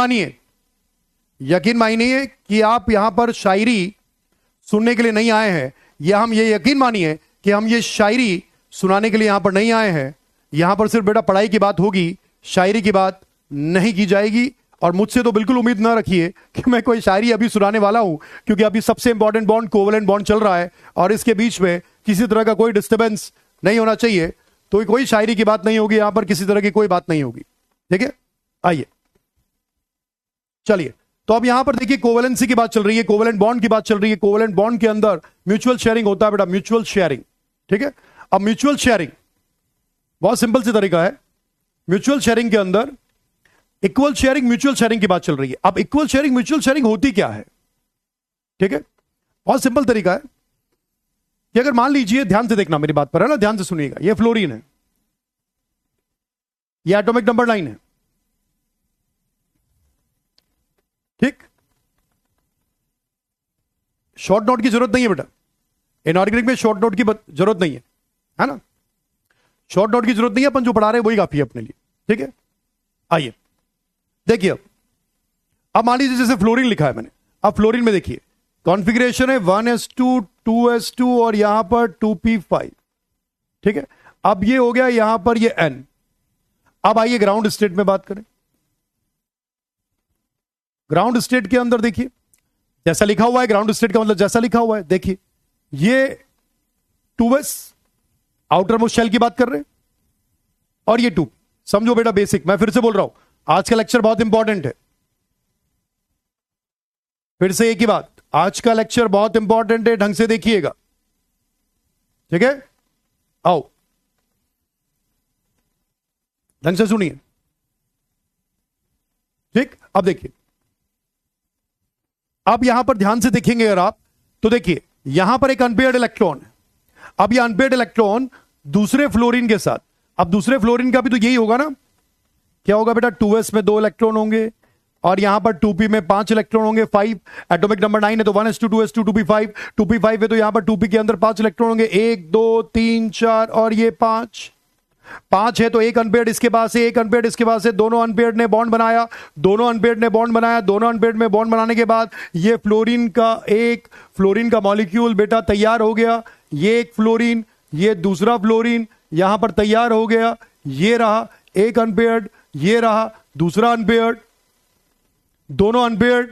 मानिए कि आप यहां पर शायरी सुनने के लिए नहीं आए हैं, या हम ये यकीन मानिए कि हम ये शायरी सुनाने के लिए यहां पर नहीं आए हैं। यहां पर सिर्फ बेटा पढ़ाई की बात होगी, शायरी की बात नहीं की जाएगी। और मुझसे तो बिल्कुल उम्मीद ना रखिए कि मैं कोई शायरी अभी सुनाने वाला हूं, क्योंकि अभी सबसे इंपॉर्टेंट बॉन्ड कोवेलेंट बॉन्ड चल रहा है और इसके बीच में किसी तरह का कोई डिस्टर्बेंस नहीं होना चाहिए। तो कोई शायरी की बात नहीं होगी यहां पर, किसी तरह की कोई बात नहीं होगी। ठीक है, आइए चलिए। तो अब यहां पर देखिए कोवेलेंसी की बात चल रही है, कोवेलेंट बॉन्ड की बात चल रही है। कोवेलेंट बॉन्ड के अंदर म्यूचुअल शेयरिंग होता है बेटा, म्यूचुअल शेयरिंग। ठीक है, अब म्यूचुअल शेयरिंग बहुत सिंपल सी तरीका है। म्यूचुअल शेयरिंग के अंदर इक्वल शेयरिंग म्यूचुअल शेयरिंग की बात चल रही है। अब इक्वल शेयरिंग म्यूचुअल शेयरिंग होती क्या है? ठीक है, बहुत सिंपल तरीका है कि अगर मान लीजिए, ध्यान से देखना मेरी बात पर, है ना, ध्यान से सुनिएगा, ये फ्लोरीन है, ये एटॉमिक नंबर 9 है, ठीक। शॉर्ट नोट की जरूरत नहीं है बेटा, इनऑर्गेनिक में शॉर्ट नोट की जरूरत नहीं है ना, शॉर्ट नोट की जरूरत नहीं है, अपन जो पढ़ा रहे हैं वही काफी है अपने लिए, ठीक है। आइए देखिए, अब मान लीजिए जैसे फ्लोरीन लिखा है मैंने, अब फ्लोरीन में देखिए कॉन्फ़िगरेशन है 1s2 2s2 और यहां पर 2p5, ठीक है। अब ये हो गया यहां पर ये n। अब आइए ग्राउंड स्टेट में बात करें। ग्राउंड स्टेट के अंदर देखिए जैसा लिखा हुआ है, ग्राउंड स्टेट का मतलब जैसा लिखा हुआ है, देखिए ये 2s आउटर मोस्ट शेल की बात कर रहे हैं और ये 2, समझो बेटा बेसिक, मैं फिर से बोल रहा हूं, आज का लेक्चर बहुत इंपॉर्टेंट है, फिर से एक ही बात, आज का लेक्चर बहुत इंपॉर्टेंट है, ढंग से देखिएगा, ठीक है। आओ ढंग से सुनिए, ठीक। अब देखिए, अब यहां पर ध्यान से देखेंगे अगर आप, तो देखिए यहां पर एक अनपेयर्ड इलेक्ट्रॉन है। अब ये अनपेयर्ड इलेक्ट्रॉन दूसरे फ्लोरीन के साथ, अब दूसरे फ्लोरीन का भी तो यही होगा ना, क्या होगा बेटा, 2s में 2 इलेक्ट्रॉन होंगे और यहां पर 2p में 5 इलेक्ट्रॉन होंगे, 5 एटॉमिक नंबर 9 है तो 1s2 2s2 2p5, 2p5 है तो यहां पर 2p के अंदर 5 इलेक्ट्रॉन होंगे, 1 2 3 4 और ये 5 है तो एक अनपेयर्ड इसके पास है, एक अनपेयर्ड इसके पास है, दोनों अनपेयर्ड ने बॉन्ड बनाया, दोनों अनपेयर्ड ने बॉन्ड बनाया, दोनों अनपेयर्ड में बॉन्ड बनाने के बाद ये फ्लोरीन का मॉलिक्यूल बेटा तैयार हो गया, ये एक फ्लोरीन, ये दूसरा फ्लोरीन यहां पर तैयार हो गया, ये रहा एक अनपेयर्ड, ये रहा दूसरा अनपेयर्ड, दोनों अनपेयर्ड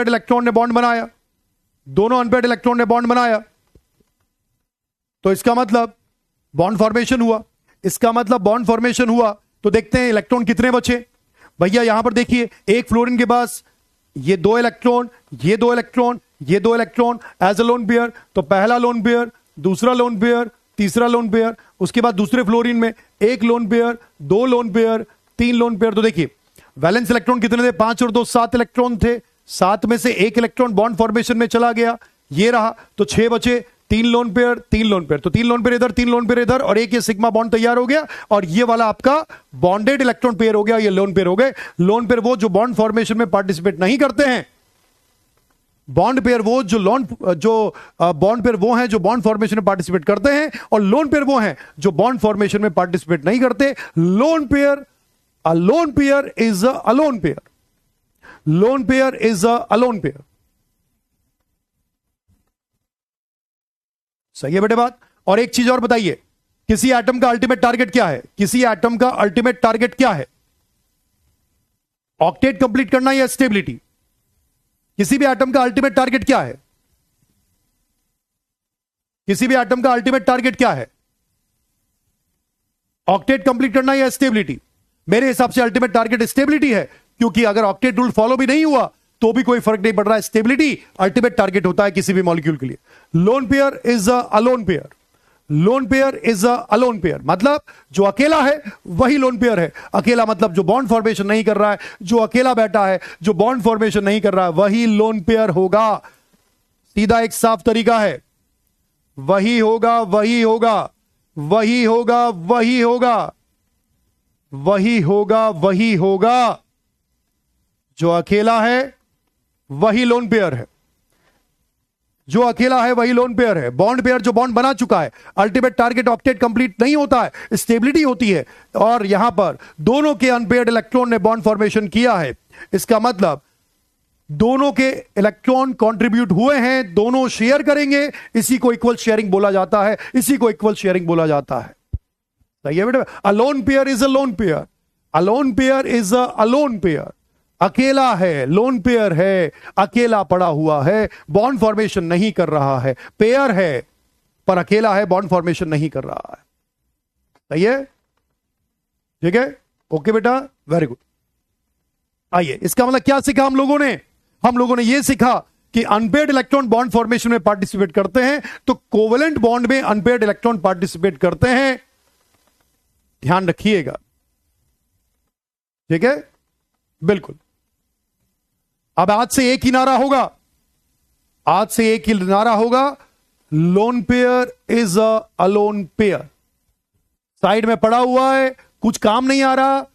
इलेक्ट्रॉन ने बॉन्ड बनाया, दोनों अनपेयर्ड इलेक्ट्रॉन ने बॉन्ड बनाया, तो इसका मतलब बॉन्ड फॉर्मेशन हुआ, इसका मतलब बॉन्ड फॉर्मेशन हुआ। तो देखते हैं इलेक्ट्रॉन कितने बचे भैया, यहां पर देखिए एक फ्लोरीन के पास ये 2 इलेक्ट्रॉन, ये 2 इलेक्ट्रॉन, ये 2 electron as a lone pair, तो पहला लोन पेयर, दूसरा लोन पेयर, तीसरा लोन पेयर, उसके बाद दूसरे फ्लोरीन में एक lone pair, 2 lone pair, 3 lone pair. तो देखिए वैलेंस इलेक्ट्रॉन कितने थे, 5 और 2 7 इलेक्ट्रॉन थे, 7 में से एक इलेक्ट्रॉन बॉन्ड फॉर्मेशन में चला गया, ये रहा, तो 6 बचे, 3 लोन पेयर, 3 लोन पेयर, तो 3 लोन पेयर इधर, 3 लोन पेयर इधर और एक ये सिग्मा बॉन्ड तैयार हो गया और ये वाला आपका बॉन्डेड इलेक्ट्रॉन पेयर हो गया, ये लोन पेयर हो गए। लोन पेयर वो जो बॉन्ड फॉर्मेशन में पार्टिसिपेट नहीं करते हैं, बॉन्ड पेयर वो जो बॉन्ड पेयर वो हैं जो बॉन्ड फॉर्मेशन में पार्टिसिपेट करते हैं और लोन पेयर वो हैं जो बॉन्ड फॉर्मेशन में पार्टिसिपेट नहीं करते। Loan pair, a lone pair is a lone pair, loan pair is a lone pair. सही है बेटे बात। और एक चीज और बताइए, किसी एटम का अल्टीमेट टारगेट क्या है, किसी एटम का अल्टीमेट टारगेट क्या है, ऑक्टेट कंप्लीट करना या स्टेबिलिटी, किसी भी एटम का अल्टीमेट टारगेट क्या है, किसी भी एटम का अल्टीमेट टारगेट क्या है, ऑक्टेट कंप्लीट करना या स्टेबिलिटी। मेरे हिसाब से अल्टीमेट टारगेट स्टेबिलिटी है, क्योंकि अगर ऑक्टेट रूल फॉलो भी नहीं हुआ तो भी कोई फर्क नहीं पड़ रहा है, स्टेबिलिटी अल्टीमेट टारगेट होता है किसी भी मॉलिक्यूल के लिए। Loan pair is a lone pair, loan pair is a lone pair, मतलब जो अकेला है वही लोन पेयर है। अकेला मतलब जो बॉन्ड फॉर्मेशन नहीं कर रहा है, जो अकेला बैठा है, जो बॉन्ड फॉर्मेशन नहीं कर रहा है, वही लोन पेयर होगा। सीधा एक साफ तरीका है, वही होगा, वही होगा, वही होगा, वही होगा, वही होगा, वही होगा, जो अकेला है वही लोन पेयर है, जो अकेला है वही लोन पेयर है। बॉन्ड पेयर जो बॉन्ड बना चुका है, अल्टीमेट टारगेट ऑक्टेट कंप्लीट नहीं होता है, स्टेबिलिटी होती है, और यहां पर दोनों के अनपेयर्ड इलेक्ट्रॉन ने बॉन्ड फॉर्मेशन किया है, इसका मतलब दोनों के इलेक्ट्रॉन कंट्रीब्यूट हुए हैं, दोनों शेयर करेंगे, इसी को इक्वल शेयरिंग बोला जाता है, इसी को इक्वल शेयरिंग बोला जाता है। सही है बेटा। A lone pair is a lone pair, a lone pair is a lone pair, अकेला है, लोन पेयर है, अकेला पड़ा हुआ है, बॉन्ड फॉर्मेशन नहीं कर रहा है, पेयर है पर अकेला है, बॉन्ड फॉर्मेशन नहीं कर रहा है। सही है, ठीक है, ओके बेटा, वेरी गुड। आइए, इसका मतलब क्या सीखा हम लोगों ने, हम लोगों ने यह सीखा कि अनपेयर्ड इलेक्ट्रॉन बॉन्ड फॉर्मेशन में पार्टिसिपेट करते हैं, तो कोवेलेंट बॉन्ड में अनपेयर्ड इलेक्ट्रॉन पार्टिसिपेट करते हैं, ध्यान रखिएगा, ठीक है, बिल्कुल। अब आज से एक ही नारा होगा, आज से एक ही नारा होगा, loan pair is a lone pair. Side में पड़ा हुआ है, कुछ काम नहीं आ रहा,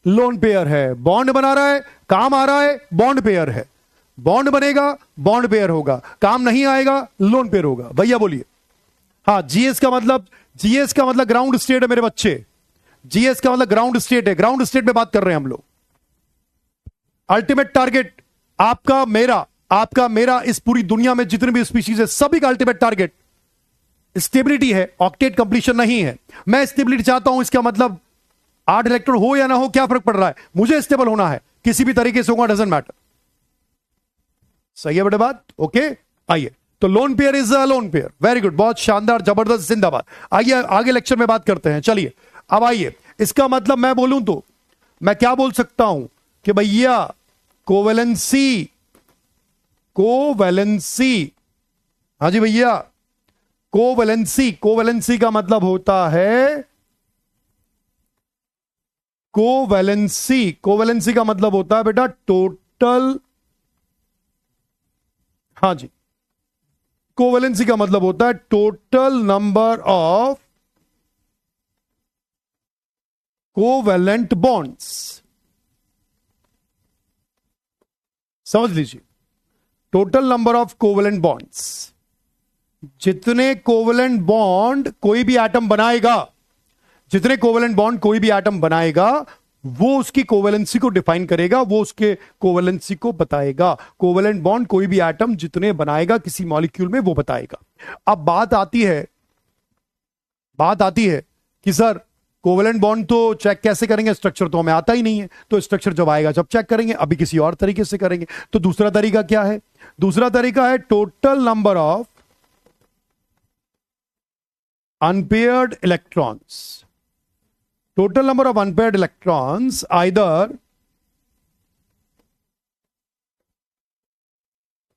लोन पेयर है। बॉन्ड बना रहा है, काम आ रहा है, बॉन्ड पेयर है। बॉन्ड बनेगा, बॉन्ड पेयर होगा। काम नहीं आएगा, लोन पेयर होगा। भैया बोलिए। हाँ, जीएस का मतलब ग्राउंड स्टेट है मेरे बच्चे। जीएस का मतलब ग्राउंड स्टेट है। ग्राउंड स्टेट में बात कर रहे हैं हम लोग। अल्टीमेट टारगेट आपका मेरा इस पूरी दुनिया में जितने भी स्पीशीज है, सभी का अल्टीमेट टारगेट स्टेबिलिटी है, ऑक्टेट कंप्लीशन नहीं है। मैं स्टेबिलिटी चाहता हूं, इसका मतलब 8 इलेक्ट्रॉन हो या ना हो, क्या फर्क पड़ रहा है? मुझे स्टेबल होना है, किसी भी तरीके से होगा, डजंट मैटर। सही है बेटे बात? ओके, आइए। तो loan pair is a lone pair. Very good, बहुत शानदार, जबरदस्त, जिंदाबाद। आइए आगे लेक्चर में बात करते हैं। चलिए अब आइए, इसका मतलब मैं बोलूं तो मैं क्या बोल सकता हूं कि भैया कोवेलेंसी, हाँ जी भैया, कोवेलेंसी का मतलब होता है कोवेलेंसी का मतलब होता है बेटा टोटल, हाँ जी, कोवेलेंसी का मतलब होता है total number of covalent bonds. समझ लीजिए, total number of covalent bonds. जितने कोवेलेंट बॉन्ड कोई भी एटम बनाएगा, जितने कोवेलेंट बॉन्ड कोई भी एटम बनाएगा, वो उसकी कोवेलेंसी को डिफाइन करेगा, वो उसके कोवेलेंसी को बताएगा। कोवेलेंट बॉन्ड कोई भी एटम जितने बनाएगा किसी मॉलिक्यूल में, वो बताएगा। अब बात आती है कि सर कोवेलेंट बॉन्ड तो चेक कैसे करेंगे? स्ट्रक्चर तो हमें आता ही नहीं है, तो स्ट्रक्चर जब आएगा जब चेक करेंगे। अभी किसी और तरीके से करेंगे। तो दूसरा तरीका क्या है? दूसरा तरीका है total number of unpaired electrons. Total number of unpaired electrons either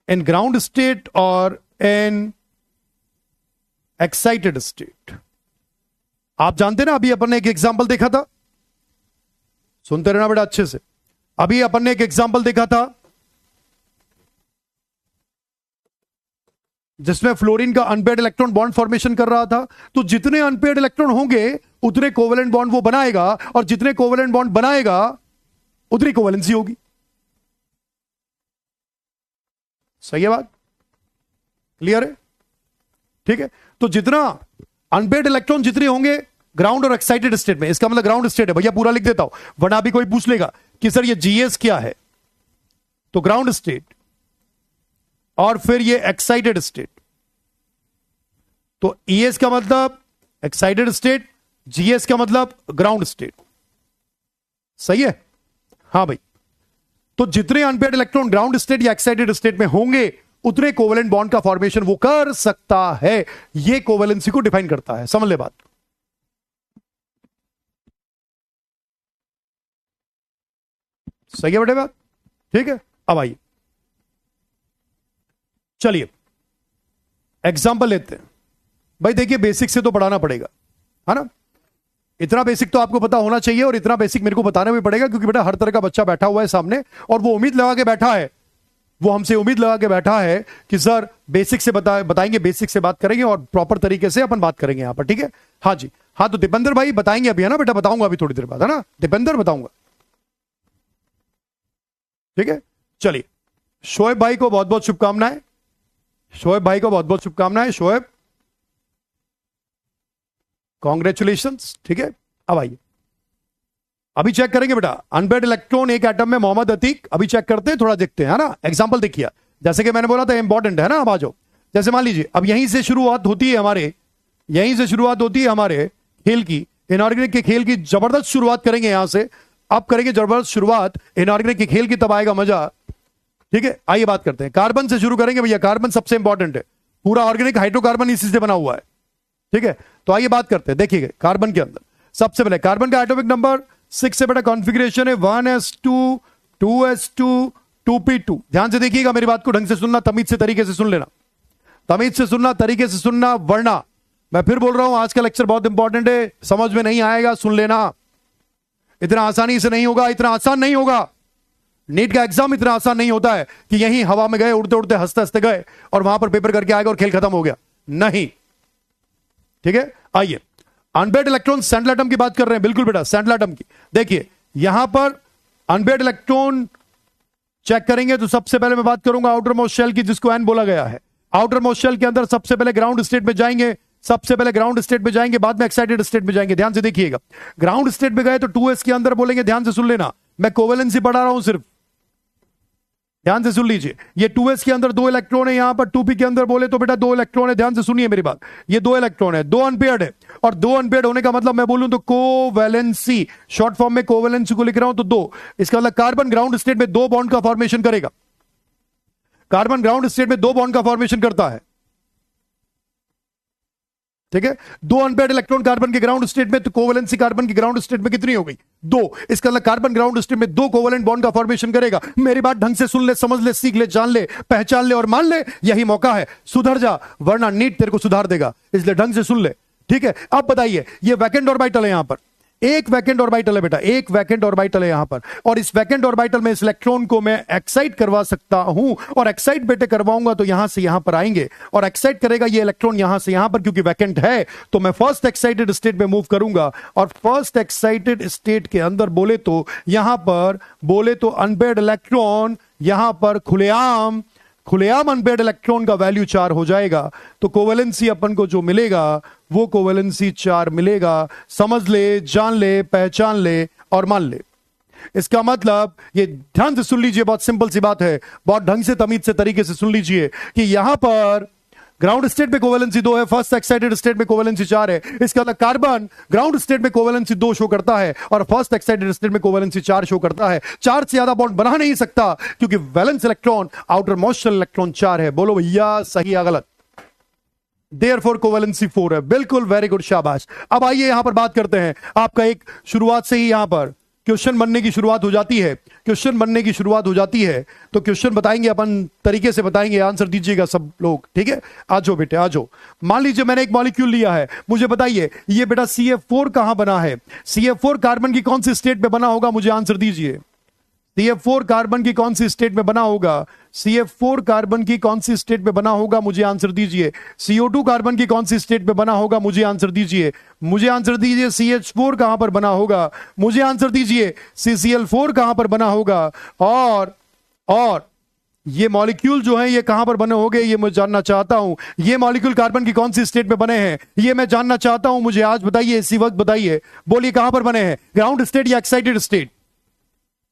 in ground state और इन एक्साइटेड स्टेट। आप जानते ना, अभी अपन ने एक एग्जांपल देखा था, सुनते रहना बेटा अच्छे से। अभी अपन ने एक एग्जांपल देखा था जिसमें फ्लोरीन का अनपेयर्ड इलेक्ट्रॉन बॉन्ड फॉर्मेशन कर रहा था। तो जितने अनपेयर्ड इलेक्ट्रॉन होंगे उतने कोवेलेंट बॉन्ड वो बनाएगा, और जितने कोवेलेंट बॉन्ड बनाएगा उतनी कोवेलेंसी होगी। सही है बात? क्लियर है? ठीक है। तो जितना अनपेयर्ड इलेक्ट्रॉन जितने होंगे ग्राउंड और एक्साइटेड स्टेट में, इसका मतलब ग्राउंड स्टेट है भैया, पूरा लिख देता हूं वरना अभी कोई पूछ लेगा कि सर ये जीएस क्या है। तो ग्राउंड स्टेट और फिर ये एक्साइटेड स्टेट। तो ईएस का मतलब एक्साइटेड स्टेट, जीएस का मतलब ग्राउंड स्टेट। सही है? हां भाई। तो जितने अनपेयर्ड इलेक्ट्रॉन ग्राउंड स्टेट या एक्साइटेड स्टेट में होंगे उतने कोवेलेंट बॉन्ड का फॉर्मेशन वो कर सकता है। ये कोवेलेंसी को डिफाइन करता है। समझ ले बात? सही है बेटे बात? ठीक है। अब आइए, चलिए एग्जाम्पल लेते हैं। भाई देखिए, बेसिक से तो पढ़ाना पड़ेगा, है ना? इतना बेसिक तो आपको पता होना चाहिए, और इतना बेसिक मेरे को बताना भी पड़ेगा, क्योंकि बेटा हर तरह का बच्चा बैठा हुआ है सामने, और वो उम्मीद लगा के बैठा है, वो हमसे उम्मीद लगा के बैठा है कि सर बेसिक से बताएंगे, बेसिक से बात करेंगे और प्रॉपर तरीके से अपन बात करेंगे यहां पर। ठीक है? हाँ जी, हाँ। तो दीपेंद्र भाई बताएंगे अभी, है ना बेटा? बताऊंगा अभी थोड़ी देर बाद, है ना दीपेंद्र? बताऊंगा। ठीक है, चलिए। शोएब भाई को बहुत बहुत शुभकामनाएं। शोएब भाई को बहुत बहुत शुभकामनाएं। शोएब, कॉन्ग्रेचुलेशंस। ठीक है, अब आइए, अभी चेक करेंगे बेटा अनपेयर्ड इलेक्ट्रॉन एक एटम में। मोहम्मद अतीक, अभी चेक करते हैं, थोड़ा देखते हैं, है ना? एग्जांपल देखिए, जैसे कि मैंने बोला था इंपॉर्टेंट है ना। अब आ जाओ, जैसे मान लीजिए अब यहीं से शुरुआत होती है हमारे खेल की, इनऑर्गेनिक के खेल की। जबरदस्त शुरुआत करेंगे यहां से, अब करेंगे जबरदस्त शुरुआत इनऑर्गेनिक के खेल की, तब आएगा मजा। ठीक है, आइए बात करते हैं। कार्बन से शुरू करेंगे भैया, कार्बन सबसे इंपॉर्टेंट है। पूरा ऑर्गेनिक हाइड्रोकार्बन इसी से बना हुआ है। ठीक है, तो आइए बात करते हैं। देखिए कार्बन के अंदर सबसे पहले कार्बन का एटॉमिक नंबर 6 से बेटा कॉन्फ़िगरेशन है 1s2 2s2 2p2। ध्यान से देखिएगा, मेरी बात को ढंग से सुनना, तमीज से तरीके से सुन लेना, तमीज से सुनना, तरीके से सुनना, वरना मैं फिर बोल रहा हूं आज का लेक्चर बहुत इंपॉर्टेंट है। समझ में नहीं आएगा, सुन लेना। इतना आसानी से नहीं होगा, इतना आसान नहीं होगा। नीट का एग्जाम इतना आसान नहीं होता है कि यहीं हवा में गए, उड़ते उड़ते हंसते हंसते गए और वहां पर पेपर करके आएगा और खेल खत्म हो गया, नहीं। ठीक है, आइए अनपेयर्ड इलेक्ट्रॉन सैंडल एटम की बात कर रहे हैं, बिल्कुल बेटा सैंडल एटम की। देखिए यहां पर अनपेयर्ड इलेक्ट्रॉन चेक करेंगे तो सबसे पहले मैं बात करूंगा आउटर मोस्ट शेल की, जिसको एन बोला गया है। आउटर मोस्ट शेल के अंदर सबसे पहले ग्राउंड स्टेट में जाएंगे, सबसे पहले ग्राउंड स्टेट में जाएंगे, बाद में एक्साइटेड स्टेट में जाएंगे। ध्यान से देखिएगा, ग्राउंड स्टेट में गए तो 2s के अंदर बोलेंगे, ध्यान से सुन लेना, मैं कोवेलेंसी पढ़ा रहा हूं सिर्फ, ध्यान से सुन लीजिए। ये 2s के अंदर 2 इलेक्ट्रॉन है, यहां पर 2p के अंदर बोले तो बेटा 2 इलेक्ट्रॉन है, ध्यान से सुनिए मेरी बात। ये 2 इलेक्ट्रॉन है, 2 अनपेयर्ड है, और 2 अनपेयर्ड होने का मतलब मैं बोलूं तो कोवेलेंसी, शॉर्ट फॉर्म में कोवेलेंसी को लिख रहा हूं तो 2, इसका मतलब कार्बन ग्राउंड स्टेट में 2 बॉन्ड का फॉर्मेशन करेगा। कार्बन ग्राउंड स्टेट में 2 बॉन्ड का फॉर्मेशन करता है। ठीक है, 2 अनपेयर्ड इलेक्ट्रॉन कार्बन के ग्राउंड स्टेट में, तो कोवेलेंसी कार्बन की ग्राउंड स्टेट में कितनी हो गई? 2। इसका मतलब कार्बन ग्राउंड स्टेट में 2 कोवेलेंट बॉन्ड का फॉर्मेशन करेगा। मेरी बात ढंग से सुन ले, समझ ले, सीख ले, जान ले, पहचान ले और मान ले, यही मौका है, सुधर जा, वरना नीट तेरे को सुधार देगा, इसलिए ढंग से सुन ले। ठीक है, अब बताइए, ये वैकेंट ऑर्बिटल है, यहां पर एक वैकेंट ऑर्बिटल है बेटा, एक वैकेंट ऑर्बिटल है यहां पर, और इस वैकेंट ऑर्बिटल में इस इलेक्ट्रॉन को मैं एक्साइट करवा सकता हूं, और एक्साइट बेटे करवाऊंगा तो यहां से यहां पर आएंगे, और एक्साइट करेगा ये इलेक्ट्रॉन यहां से यहां पर, क्योंकि वैकेंट है तो मैं फर्स्ट एक्साइटेड स्टेट में मूव करूंगा, और फर्स्ट एक्साइटेड स्टेट के अंदर बोले तो यहां पर बोले तो अनपेयर्ड इलेक्ट्रॉन यहां पर खुलेआम अनपेयर्ड इलेक्ट्रॉन का वैल्यू 4 हो जाएगा, तो कोवेलेंसी अपन को जो मिलेगा वो कोवेलेंसी 4 मिलेगा। समझ ले, जान ले, पहचान ले और मान ले। इसका मतलब ये ध्यान से सुन लीजिए, बहुत सिंपल सी बात है, बहुत ढंग से तमीज से तरीके से सुन लीजिए कि यहां पर ग्राउंड स्टेट में कोवेलेंसी 2 है, फर्स्ट एक्साइटेड स्टेट में कोवेलेंसी 4 है। इसका मतलब कार्बन ग्राउंड स्टेट में कोवेलेंसी 2 शो करता है और फर्स्ट एक्साइटेड स्टेट में कोवेलेंसी 4 शो करता है। 4 से ज्यादा बॉन्ड बना नहीं सकता, क्योंकि valence electron outer most shell electron 4 है। बोलो भैया सही या गलत? देयरफॉर कोवेलेंसी 4 है, बिल्कुल, वेरी गुड, शाबाश। अब आइए यहां पर बात करते हैं, आपका एक शुरुआत से ही यहां पर क्वेश्चन बनने की शुरुआत हो जाती है, क्वेश्चन बनने की शुरुआत हो जाती है, तो क्वेश्चन बताएंगे अपन, तरीके से बताएंगे, आंसर दीजिएगा सब लोग। ठीक है, आ जाओ बेटे, आ जाओ। मान लीजिए मैंने एक मॉलिक्यूल लिया है, मुझे बताइए ये बेटा CF4 कहां बना है? CF4 कार्बन की कौन सी स्टेट में बना होगा, मुझे आंसर दीजिए। CF4 कार्बन की कौन सी स्टेट में बना होगा? CF4 कार्बन की कौन सी स्टेट में बना होगा, मुझे आंसर दीजिए। CO2 कार्बन की कौन सी स्टेट में बना होगा, मुझे आंसर दीजिए। मुझे आंसर दीजिए। CH4 कहां पर बना होगा, मुझे आंसर दीजिए। CCl4 कहां पर बना होगा, और ये मॉलिक्यूल जो है ये कहां पर बने होंगे, ये मैं जानना चाहता हूं। ये मॉलिक्यूल कार्बन की कौन सी स्टेट में बने हैं, ये मैं जानना चाहता हूं। मुझे आज बताइए, इसी वक्त बताइए, बोलिए कहां पर बने हैं? ग्राउंड स्टेट या एक्साइटेड स्टेट?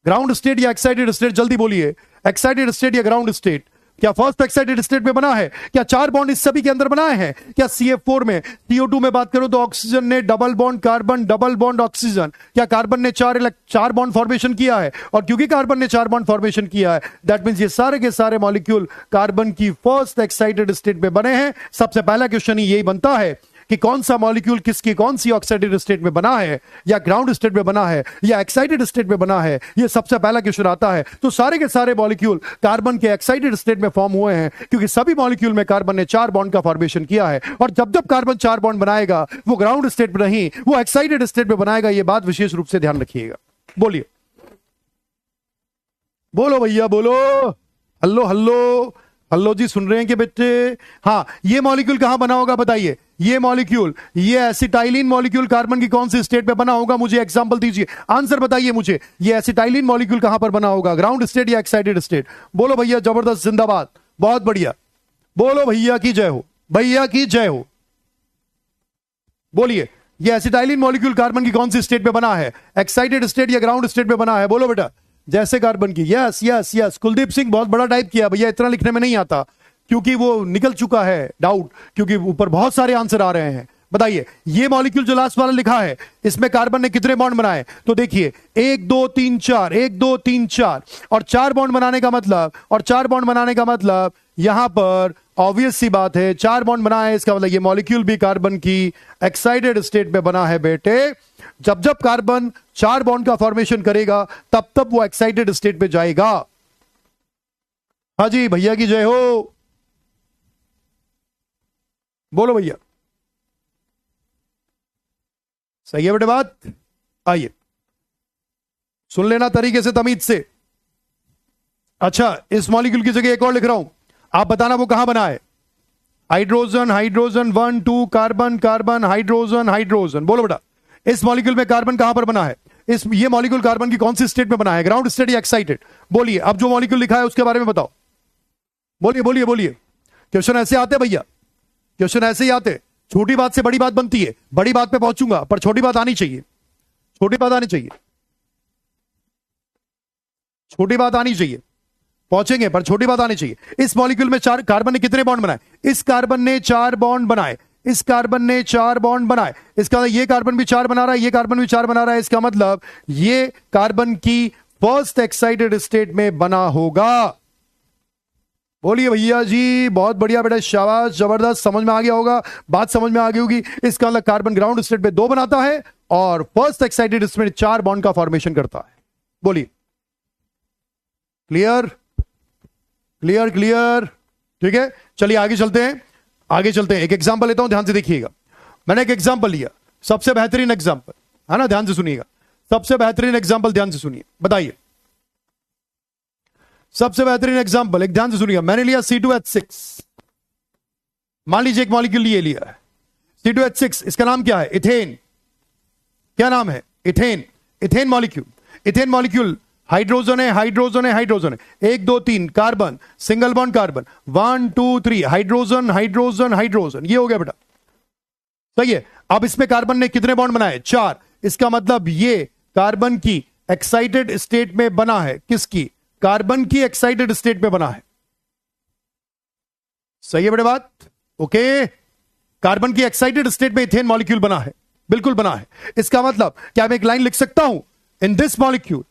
ग्राउंड स्टेट या एक्साइटेड स्टेट, जल्दी बोलिए। एक्साइटेड स्टेट या ग्राउंड स्टेट? क्या फर्स्ट एक्साइटेड स्टेट में बना है? क्या 4 बॉन्ड इस सभी के अंदर बनाए हैं? क्या CF4 में? CO2 में बात करूं तो ऑक्सीजन ने double bond carbon, double bond oxygen, क्या कार्बन ने 4 बॉन्ड फॉर्मेशन किया है? और क्योंकि कार्बन ने 4 बॉन्ड फॉर्मेशन किया है, दैट मींस ये सारे के सारे मॉलिक्यूल कार्बन की फर्स्ट एक्साइटेड स्टेट में बने हैं। सबसे पहला क्वेश्चन ही यही बनता है कि कौन सा मॉलिक्यूल किसकी कौन सी ऑक्साइडेड स्टेट में बना है, या ग्राउंड स्टेट में बना है, या एक्साइटेड स्टेट में बना है, ये सबसे पहला क्वेश्चन आता है। तो सारे के सारे मॉलिक्यूल कार्बन के एक्साइटेड स्टेट में फॉर्म हुए हैं, क्योंकि सभी मॉलिक्यूल में कार्बन ने 4 बॉन्ड का फॉर्मेशन किया है। और जब जब कार्बन 4 बॉन्ड बनाएगा, वो ग्राउंड स्टेट में नहीं, वो एक्साइटेड स्टेट में बनाएगा। ये बात विशेष रूप से ध्यान रखिएगा। बोलिए, बोलो भैया, बोलो। हल्लो हल्लो हल्लो जी, सुन रहे हैं कि बच्चे? हाँ, ये मॉलिक्यूल कहां बना होगा बताइए? ये मॉलिक्यूल, ये एसिटाइलिन मॉलिक्यूल कार्बन की कौन सी स्टेट पे बना होगा, मुझे एग्जांपल दीजिए, आंसर बताइए मुझे। ये एसिटाइलिन मॉलिक्यूल कहां पर बना होगा, ग्राउंड स्टेट या एक्साइटेड स्टेट? बोलो भैया, जबरदस्त, जिंदाबाद, बहुत बढ़िया। बोलो भैया की जय हो, भैया की जय हो। बोलिए, ये एसिटाइलिन मॉलिक्यूल कार्बन की कौन सी स्टेट पे बना है? एक्साइटेड स्टेट या ग्राउंड स्टेट पे बना है? बोलो बेटा। जैसे कार्बन की, yes yes yes. Kuldeep Singh बहुत बड़ा टाइप किया भैया, इतना लिखने में नहीं आता, क्योंकि वो निकल चुका है डाउट, क्योंकि ऊपर बहुत सारे आंसर आ रहे हैं। बताइए, ये मॉलिक्यूल जो लास्ट वाला लिखा है, इसमें कार्बन ने कितने बॉन्ड बनाए? तो देखिए 1 2 3 4, 1 2 3 4, और 4 बॉन्ड बनाने का मतलब, और 4 बॉन्ड बनाने का मतलब यहां पर ऑब्वियस सी बात है, 4 बॉन्ड बना है, इसका मतलब ये मॉलिक्यूल भी कार्बन की एक्साइटेड स्टेट में बना है बेटे। जब जब कार्बन 4 बॉन्ड का फॉर्मेशन करेगा, तब तब वो एक्साइटेड स्टेट पे जाएगा। हाँ जी, भैया की जय हो। बोलो भैया, सही है बेटे बात? आइए सुन लेना तरीके से, तमीज से। अच्छा, इस मॉलिक्यूल की जगह एक और लिख रहा हूं, आप बताना वो कहां बना है। Hydrogen hydrogen 1 2, carbon carbon hydrogen hydrogen. बोलो बेटा, इस मॉलिक्यूल में कार्बन कहां पर बना है? ये मॉलिक्यूल कार्बन की कौन सी स्टेट में बना है? ग्राउंड स्टेट या एक्साइटेड? बोलिए, अब जो मॉलिक्यूल लिखा है उसके बारे में बताओ। बोलिए बोलिए बोलिए। क्वेश्चन ऐसे आते भैया, क्वेश्चन ऐसे ही आते। छोटी बात से बड़ी बात बनती है, बड़ी बात पे पहुंचूंगा पर छोटी बात आनी चाहिए, छोटी बात आनी चाहिए, छोटी बात आनी चाहिए। पहुंचेंगे पर छोटी बात आनी चाहिए। इस मॉलिक्यूल में चार कार्बन ने कितने बॉन्ड बनाए? इस कार्बन ने 4 बॉन्ड बनाए, इस कार्बन ने 4 बॉन्ड बनाए। इसका मतलब ये कार्बन भी 4 बना रहा है, ये कार्बन भी 4 बना रहा है। इसका मतलब ये कार्बन की फर्स्ट एक्साइटेड स्टेट में बना होगा। बोलिए भैया जी, बहुत बढ़िया बेटा, शाबाश, जबरदस्त, समझ में आ गया होगा, बात समझ में आ गई होगी। इसका मतलब कार्बन ग्राउंड स्टेट में 2 बनाता है और फर्स्ट एक्साइटेड स्टेट में 4 बॉन्ड का फॉर्मेशन करता है। बोलिए, क्लियर क्लियर क्लियर? ठीक है, चलिए आगे चलते हैं, आगे चलते हैं। एक एग्जांपल लेता हूं, ध्यान से देखिएगा। मैंने एक एग्जांपल लिया, सबसे बेहतरीन एग्जांपल है ना, ध्यान से सुनिएगा, सबसे बेहतरीन एग्जांपल, ध्यान से सुनिए, बताइए। सबसे बेहतरीन एग्जांपल, एक ध्यान से सुनिएगा। मैंने लिया C2H6, मान लीजिए एक मॉलिक्यूल ये लिया है C2H6, इसका नाम क्या है? इथेन। क्या नाम है? Ethane. Ethane molecule, ethane molecule hydrogen है, हाइड्रोजन है, हाइड्रोजन है, 1 2 3 carbon, single bond carbon, 1 2 3 hydrogen hydrogen hydrogen, ये हो गया बेटा, सही है। अब इसमें कार्बन ने कितने बॉन्ड बनाए? 4। इसका मतलब ये कार्बन की एक्साइटेड स्टेट में बना है। किसकी? कार्बन की एक्साइटेड स्टेट में बना है। सही है बेटे बात? ओके, कार्बन की एक्साइटेड स्टेट में इथेन मॉलिक्यूल बना है, बिल्कुल बना है। इसका मतलब क्या मैं एक लाइन लिख सकता हूं, इन दिस मॉलिक्यूल,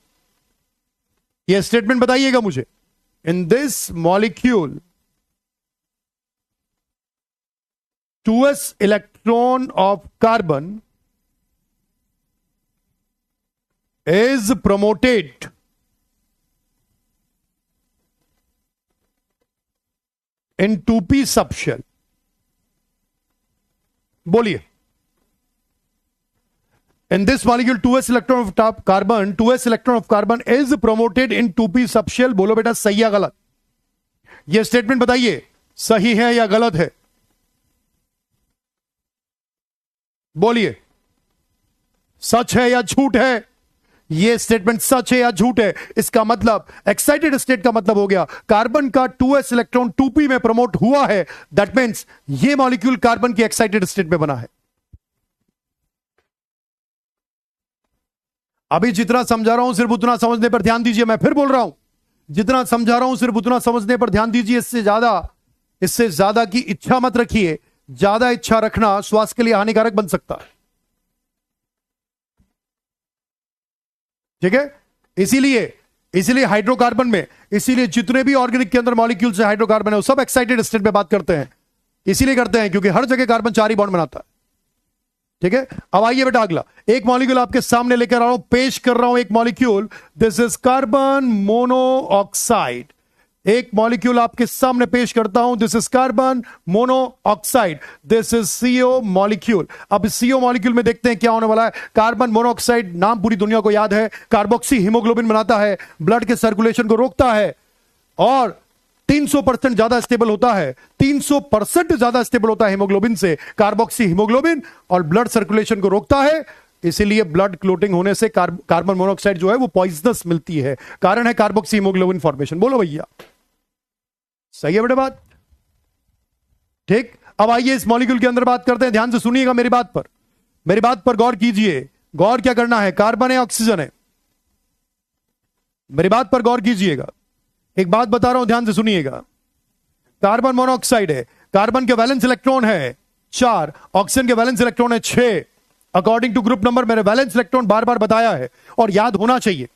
ये स्टेटमेंट बताइएगा मुझे, in this molecule 2s electron of carbon is promoted in 2p subshell। बोलिए, in this molecule 2s electron of top carbon, 2s electron of carbon is promoted in 2p subshell। बोलो बेटा, सही या गलत? ये स्टेटमेंट बताइए, सही है या गलत है? बोलिए, सच है या झूठ है? ये स्टेटमेंट सच है या झूठ है? इसका मतलब एक्साइटेड स्टेट का मतलब हो गया कार्बन का 2s इलेक्ट्रॉन 2p में प्रमोट हुआ है। दैट मीन्स ये मॉलिक्यूल कार्बन की एक्साइटेड स्टेट में बना है। अभी जितना समझा रहा हूं सिर्फ उतना समझने पर ध्यान दीजिए। मैं फिर बोल रहा हूं, जितना समझा रहा हूं सिर्फ उतना समझने पर ध्यान दीजिए। इससे ज्यादा की इच्छा मत रखिए। ज्यादा इच्छा रखना स्वास्थ्य के लिए हानिकारक बन सकता है। ठीक है, इसीलिए हाइड्रोकार्बन में, इसीलिए जितने भी ऑर्गेनिक के अंदर मॉलिक्यूल से हाइड्रोकार्बन है वो सब एक्साइटेड स्टेट में बात करते हैं। इसीलिए करते हैं क्योंकि हर जगह कार्बन 4 ही बॉन्ड बनाता है। ठीक है, अब आइए बेटा अगला एक मॉलिक्यूल आपके सामने लेकर आ रहा हूं, पेश कर रहा हूं एक molecule. This is carbon monoxide. एक मॉलिक्यूल आपके सामने पेश करता हूं, this is carbon monoxide, this is CO molecule. अब इस CO मॉलिक्यूल में देखते हैं क्या होने वाला है। कार्बन मोनोऑक्साइड, नाम पूरी दुनिया को याद है, कार्बोक्सी हीमोग्लोबिन बनाता है, ब्लड के सर्कुलेशन को रोकता है और 300% ज्यादा स्टेबल होता है। 300% ज्यादा स्टेबल होता है हीमोग्लोबिन से कार्बोक्सी हीमोग्लोबिन, और ब्लड सर्कुलेशन को रोकता है। इसीलिए ब्लड क्लोटिंग होने से कार्बन मोनोऑक्साइड जो है वो पॉइजनस मिलती है। कारण है कार्बोक्सी हीमोग्लोबिन फॉर्मेशन। बोलो भैया, सही है बेटे बात? ठीक, अब आइए इस मॉलिक्यूल के अंदर बात करते हैं। ध्यान से सुनिएगा मेरी बात पर, मेरी बात पर गौर कीजिए। गौर क्या करना है? कार्बन है ऑक्सीजन है? मेरी बात पर गौर कीजिएगा। एक बात बता रहा हूं, ध्यान से सुनिएगा। कार्बन मोनोऑक्साइड है, कार्बन के वैलेंस इलेक्ट्रॉन है 4, ऑक्सीजन के वैलेंस इलेक्ट्रॉन है 6। अकॉर्डिंग टू ग्रुप नंबर मैंने वैलेंस इलेक्ट्रॉन बार बार बताया है और याद होना चाहिए।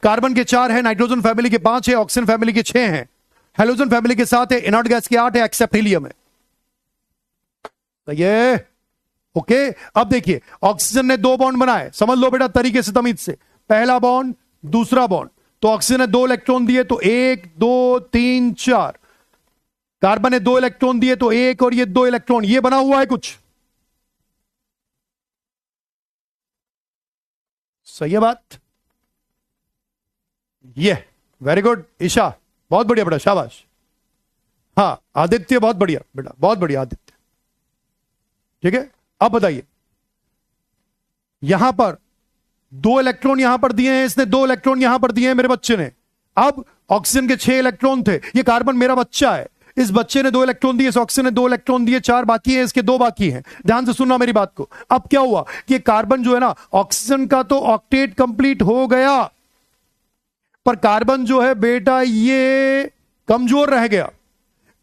कार्बन के 4 है, नाइट्रोजन फैमिली के 5 है, ऑक्सीजन फैमिली के 6 हैं, हेलोजन फैमिली के 7 है, इनर्ट गैस के 8 है, एक्सेप्ट हीलियम है। तो ये ओके। अब देखिए, ऑक्सीजन ने 2 बॉन्ड बनाए, समझ लो बेटा तरीके से, तमीज से। पहला बॉन्ड, दूसरा बॉन्ड, तो ऑक्सीजन ने 2 इलेक्ट्रॉन दिए तो 1 2 3 4। कार्बन ने 2 इलेक्ट्रॉन दिए तो 1 और ये 2 इलेक्ट्रॉन, ये बना हुआ है कुछ। सही है बात? ये वेरी गुड ईशा, बहुत बढ़िया बेटा, शाबाश। हाँ आदित्य, बहुत बढ़िया बेटा, बहुत बढ़िया आदित्य। ठीक है, अब बताइए, यहां पर 2 इलेक्ट्रॉन यहां पर दिए हैं, इसने 2 इलेक्ट्रॉन यहां पर दिए हैं मेरे बच्चे ने। अब ऑक्सीजन के 6 इलेक्ट्रॉन थे, ये कार्बन मेरा बच्चा है, इस बच्चे ने 2 इलेक्ट्रॉन दिए, इस ऑक्सीजन ने 2 इलेक्ट्रॉन दिए, 4 बाकी हैं, इसके 2 बाकी हैं। ध्यान से सुनना मेरी बात को। अब क्या हुआ कि कार्बन जो है ना, ऑक्सीजन का तो ऑक्टेट कंप्लीट हो गया, पर कार्बन जो है बेटा ये कमजोर रह गया।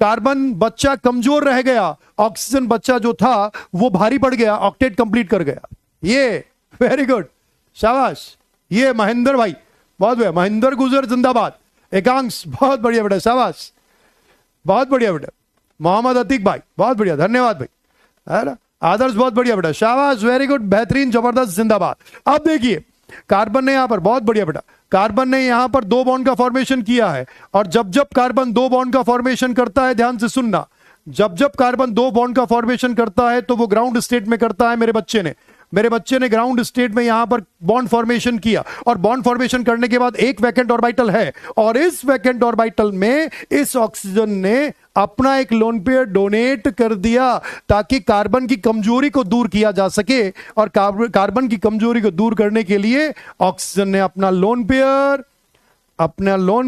कार्बन बच्चा कमजोर रह गया, ऑक्सीजन बच्चा जो था वो भारी पड़ गया, ऑक्टेट कंप्लीट कर गया। ये वेरी गुड, शाबाश। ये महेंद्र भाई, बहुत बढ़िया, महेंद्र गुजर जिंदाबाद। एकांश, बहुत बढ़िया बेटा, शाबाश, बहुत बढ़िया बेटा। मोहम्मद अतीक भाई, बहुत बढ़िया, धन्यवाद भाई, है ना। आदर्श, बहुत बढ़िया बेटा, शाबाश, वेरी गुड, बेहतरीन, जबरदस्त, जिंदाबाद। अब देखिए, कार्बन ने यहां पर, बहुत बढ़िया बेटा, कार्बन ने यहां पर 2 बॉन्ड का फॉर्मेशन किया है, और जब जब कार्बन 2 बॉन्ड का फॉर्मेशन करता है, ध्यान से सुनना, जब जब कार्बन 2 बॉन्ड का फॉर्मेशन करता है तो वो ग्राउंड स्टेट में करता है। मेरे बच्चे ने ग्राउंड स्टेट में यहां पर बॉन्ड फॉर्मेशन किया, और बॉन्ड फॉर्मेशन करने के बाद एक वैकेंट ऑर्बिटल है, और इस वैकेंट ऑर्बिटल में इस ऑक्सीजन ने अपना एक लोन पेयर डोनेट कर दिया, ताकि कार्बन की कमजोरी को दूर किया जा सके। और कार्बन की कमजोरी को दूर करने के लिए ऑक्सीजन ने अपना लोन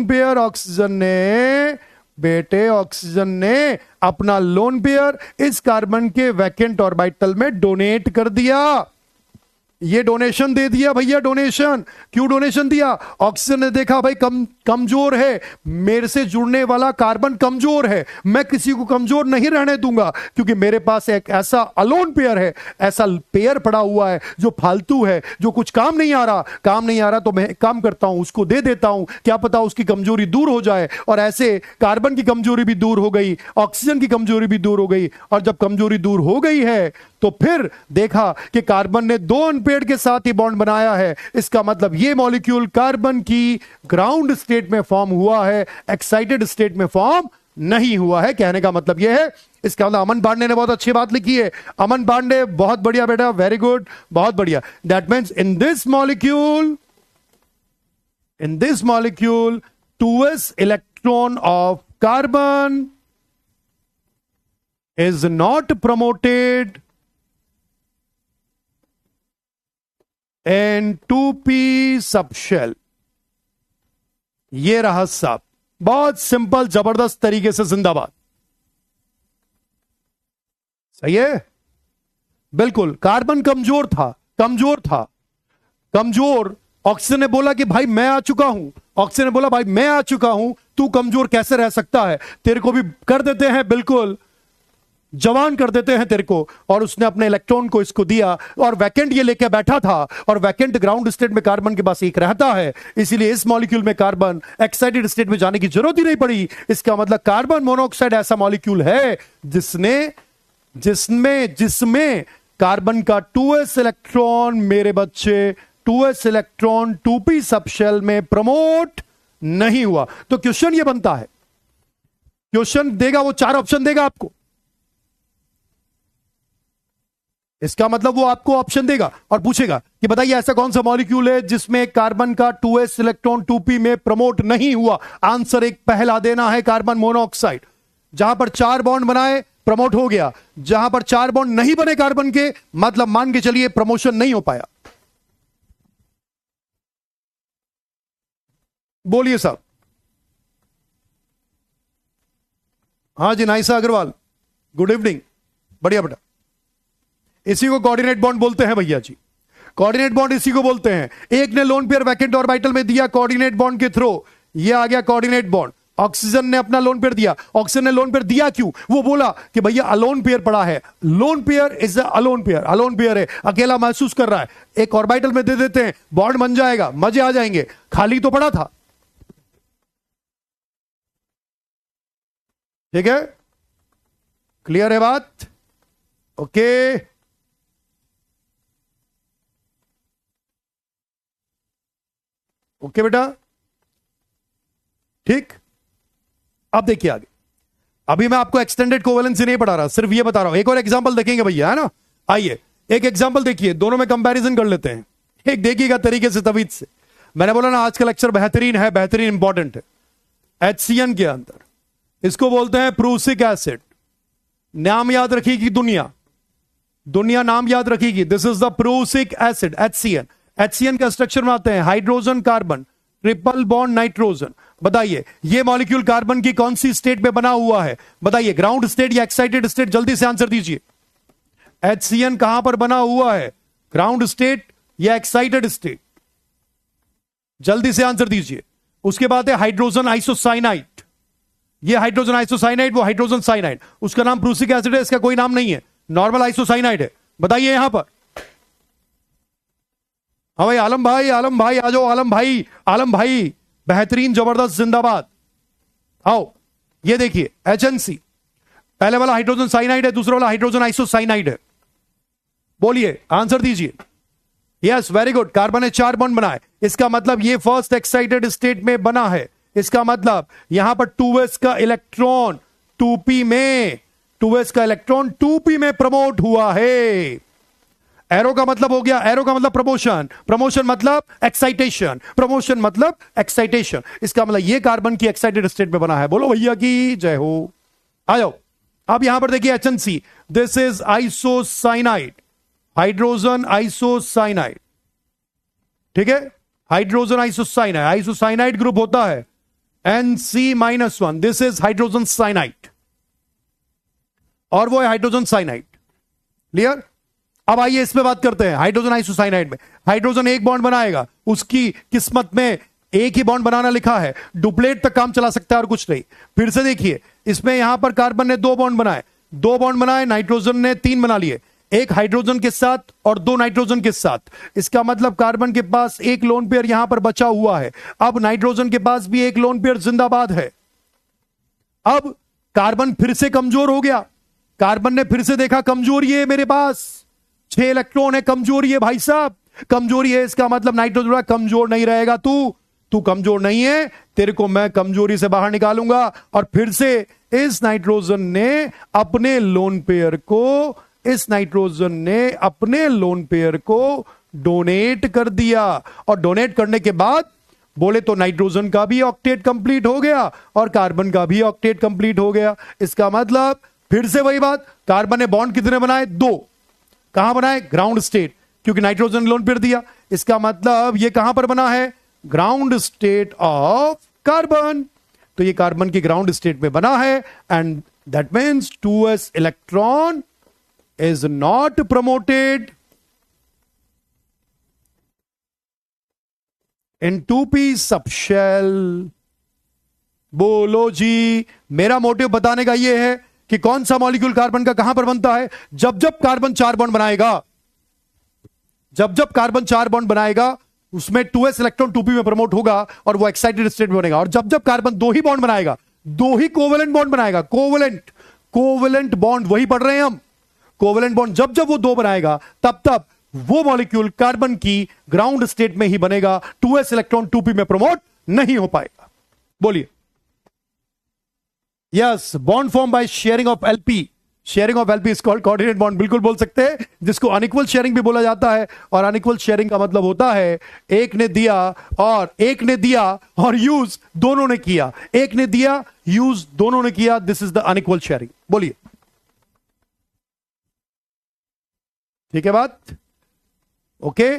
पेयर ऑक्सीजन ने बेटे, ऑक्सीजन ने अपना लोन पेयर इस कार्बन के वैकेंट ऑर्बिटल में डोनेट कर दिया। ये डोनेशन दे दिया भैया, डोनेशन। क्यों डोनेशन दिया? ऑक्सीजन ने देखा भाई कमजोर है, मेरे से जुड़ने वाला कार्बन कमजोर है, मैं किसी को कमजोर नहीं रहने दूंगा, क्योंकि मेरे पास एक ऐसा अलोन पेयर है, ऐसा पेयर पड़ा हुआ है जो फालतू है, जो कुछ काम नहीं आ रहा, तो मैं काम करता हूं, उसको दे देता हूं, क्या पता उसकी कमजोरी दूर हो जाए। और ऐसे कार्बन की कमजोरी भी दूर हो गई, ऑक्सीजन की कमजोरी भी दूर हो गई। और जब कमजोरी दूर हो गई है तो फिर देखा कि कार्बन ने 2 अनपेयर्ड के साथ ही बॉन्ड बनाया है। इसका मतलब ये मॉलिक्यूल कार्बन की ग्राउंड स्टेट में फॉर्म हुआ है, एक्साइटेड स्टेट में फॉर्म नहीं हुआ है। कहने का मतलब यह है, इसका मतलब अमन पांडे ने बहुत अच्छी बात लिखी है। अमन पांडे, बहुत बढ़िया बेटा, वेरी गुड, बहुत बढ़िया। That means in this molecule 2s electron of carbon is not promoted and 2p subshell. ये रहा साहब, बहुत सिंपल, जबरदस्त तरीके से, जिंदाबाद। सही है, बिल्कुल। कार्बन कमजोर था। ऑक्सीजन ने बोला कि भाई मैं आ चुका हूं, तू कमजोर कैसे रह सकता है, तेरे को भी कर देते हैं, बिल्कुल जवान कर देते हैं तेरे को। और उसने अपने इलेक्ट्रॉन को इसको दिया, और वैकेंट ये लेके बैठा था, और वैकेंट ग्राउंड स्टेट में कार्बन के पास एक रहता है, इसीलिए इस मॉलिक्यूल में कार्बन एक्साइटेड स्टेट में जाने की जरूरत ही नहीं पड़ी। इसका मतलब कार्बन मोनोऑक्साइड ऐसा मॉलिक्यूल है जिसमें कार्बन का 2s इलेक्ट्रॉन, मेरे बच्चे, 2s इलेक्ट्रॉन 2p सबशेल में प्रमोट नहीं हुआ। तो क्वेश्चन ये बनता है, क्वेश्चन देगा वो 4 ऑप्शन देगा आपको। इसका मतलब वो आपको ऑप्शन देगा और पूछेगा कि बताइए ऐसा कौन सा मॉलिक्यूल है जिसमें कार्बन का 2s इलेक्ट्रॉन 2p में प्रमोट नहीं हुआ। आंसर एक पहला देना है, कार्बन मोनोऑक्साइड। जहां पर 4 बॉन्ड बनाए प्रमोट हो गया, जहां पर 4 बॉन्ड नहीं बने कार्बन के, मतलब मान के चलिए प्रमोशन नहीं हो पाया। बोलिए साहब। हाँ जी, नाइसा अग्रवाल, गुड इवनिंग, बढ़िया बेटा। इसी को कोऑर्डिनेट बॉन्ड बोलते हैं भैया जी, कोऑर्डिनेट बॉन्ड इसी को बोलते हैं। एक ने लोन पेयर वैकेंट ऑर्बिटल में दिया कोऑर्डिनेट बॉन्ड के थ्रू, ये आ गया कोऑर्डिनेट बॉन्ड। ऑक्सीजन ने अपना लोन पेयर दिया। ऑक्सीजन ने लोन पेयर दिया क्यों? वो बोला कि भैया अलोन पेयर पड़ा है, loan pair is alone pair है, अकेला महसूस कर रहा है, एक ऑर्बिटल में दे देते हैं, बॉन्ड बन जाएगा, मजे आ जाएंगे, खाली तो पड़ा था। ठीक है, क्लियर है बात? ओके, ओके बेटा, ठीक। अब देखिए आगे, अभी मैं आपको एक्सटेंडेड कोवेलेंसी नहीं पढ़ा रहा, सिर्फ ये बता रहा हूं। एक और एग्जांपल देखेंगे भैया, है ना। आइए एक एग्जांपल देखिए, दोनों में कंपैरिजन कर लेते हैं। एक देखिएगा तरीके से, तवीज से। मैंने बोला ना आज का लेक्चर बेहतरीन है, बेहतरीन इंपॉर्टेंट है। HCN के अंदर इसको बोलते हैं प्रूसिक एसिड। नाम याद रखिएगी, दुनिया नाम याद रखिएगी। This is the prussic acid HCN। HCN का स्ट्रक्चर बनाते हैं hydrogen carbon triple bond nitrogen. बताइए ये मॉलिक्यूल कार्बन की कौन सी स्टेट में बना हुआ है? बताइए ग्राउंड स्टेट या एक्साइटेड स्टेट? जल्दी से आंसर दीजिए। HCN कहां पर बना हुआ है? ग्राउंड स्टेट या एक्साइटेड स्टेट? जल्दी से आंसर दीजिए। उसके बाद है हाइड्रोजन आइसोसाइनाइड। ये हाइड्रोजन आइसोसाइनाइड, वो हाइड्रोजन साइनाइड, उसका नाम प्रूसिक एसिड है, इसका कोई नाम नहीं है, नॉर्मल आइसोसाइनाइड है। बताइए यहां पर। हाँ भाई आलम भाई आ जाओ। आलम भाई बेहतरीन, जबरदस्त, जिंदाबाद। आओ ये देखिए HNC, पहले वाला हाइड्रोजन साइनाइड है, दूसरा वाला हाइड्रोजन आइसोसाइनाइड है। बोलिए आंसर दीजिए। Yes very good. कार्बन ने 4 बॉन्ड बनाए, इसका मतलब ये फर्स्ट एक्साइटेड स्टेट में बना है। इसका मतलब यहां पर 2s का इलेक्ट्रॉन 2p में 2p में प्रमोट हुआ है। एरो का मतलब हो गया, एरो का मतलब प्रमोशन, प्रमोशन मतलब एक्साइटेशन, प्रमोशन मतलब एक्साइटेशन। इसका मतलब ये कार्बन की एक्साइटेड स्टेट में बना है। बोलो भैया की जय हो। आ जाओ अब यहां पर देखिए HNC, this is isocyanide, hydrogen isocyanide. ठीक है, हाइड्रोजन आइसोसाइनाइड, आइसोसाइनाइड ग्रुप होता है NC-1, this is hydrogen cyanide, और वो है हाइड्रोजन साइनाइड। क्लियर? अब आइए इस पे बात करते हैं। हाइड्रोजन आइसोसाइनाइड में हाइड्रोजन एक बॉन्ड बनाएगा, उसकी किस्मत में एक ही बॉन्ड बनाना लिखा है, डुप्लेट तक काम चला सकता है और कुछ नहीं। फिर से देखिए, इसमें यहां पर कार्बन ने 2 बॉन्ड बनाए, नाइट्रोजन ने 3 बना लिए, एक हाइड्रोजन के साथ और 2 नाइट्रोजन के साथ। इसका मतलब कार्बन के पास एक लोन पेयर यहां पर बचा हुआ है। अब नाइट्रोजन के पास भी एक लोन पेयर जिंदाबाद है। अब कार्बन फिर से कमजोर हो गया, कार्बन ने फिर से देखा कमजोरी है मेरे पास, 6 इलेक्ट्रॉन है, कमजोरी है भाई साहब, कमजोरी है। इसका मतलब नाइट्रोजन कमजोर नहीं रहेगा, तू कमजोर नहीं है, तेरे को मैं कमजोरी से बाहर निकालूंगा। और फिर से इस नाइट्रोजन ने अपने लोन पेयर को डोनेट कर दिया, और डोनेट करने के बाद बोले तो नाइट्रोजन का भी ऑक्टेट कंप्लीट हो गया और कार्बन का भी ऑक्टेट कंप्लीट हो गया। इसका मतलब फिर से वही बात, कार्बन ने बॉन्ड कितने बनाए? 2। कहां बनाए? ग्राउंड स्टेट, क्योंकि नाइट्रोजन लोन पेयर दिया। इसका मतलब ये कहां पर बना है? Ground state of carbon. तो ये कार्बन की ग्राउंड स्टेट में बना है, and that means 2s electron is not promoted in 2p subshell. बोलो जी, मेरा मोटिव बताने का यह है कि कौन सा मॉलिक्यूल कार्बन का कहां पर बनता है। जब जब कार्बन 4 बॉन्ड बनाएगा, उसमें 2s इलेक्ट्रॉन 2p में प्रमोट होगा और वो एक्साइटेड स्टेट में बनेगा। और जब जब कार्बन 2 ही बॉन्ड बनाएगा, 2 ही कोवेलेंट बॉन्ड बनाएगा, कोवेलेंट बॉन्ड, वही पढ़ रहे हैं हम, कोवेलेंट बॉन्ड जब जब वो 2 बनाएगा, तब तब वो मॉलिक्यूल कार्बन की ग्राउंड स्टेट में ही बनेगा, 2s इलेक्ट्रॉन 2p में प्रमोट नहीं हो पाएगा। बोलिए। Yes, bond form by sharing of LP, sharing of LP is called coordinate bond. बिल्कुल बोल सकते हैं, जिसको अनइक्वल शेयरिंग भी बोला जाता है। और अनइक्वल शेयरिंग का मतलब होता है एक ने दिया और यूज दोनों ने किया, एक ने दिया यूज दोनों ने किया, this is the unequal sharing. बोलिए, ठीक है बात? ओके,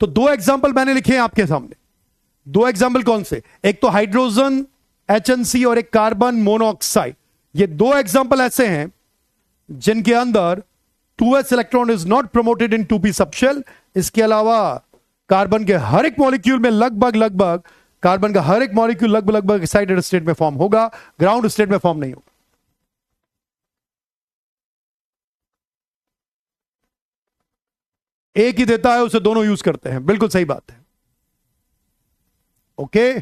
तो 2 एग्जाम्पल मैंने लिखे हैं आपके सामने। 2 एग्जाम्पल कौन से? एक तो हाइड्रोजन HNC और एक कार्बन मोनोऑक्साइड। ये 2 एग्जाम्पल ऐसे हैं जिनके अंदर 2s electron is not promoted in 2p subshell. इसके अलावा कार्बन के हर एक मॉलिक्यूल में लगभग कार्बन का हर एक मॉलिक्यूल लगभग एक्साइटेड स्टेट में फॉर्म होगा, ग्राउंड स्टेट में फॉर्म नहीं होगा। एक ही देता है, उसे दोनों यूज करते हैं। बिल्कुल सही बात है। ओके,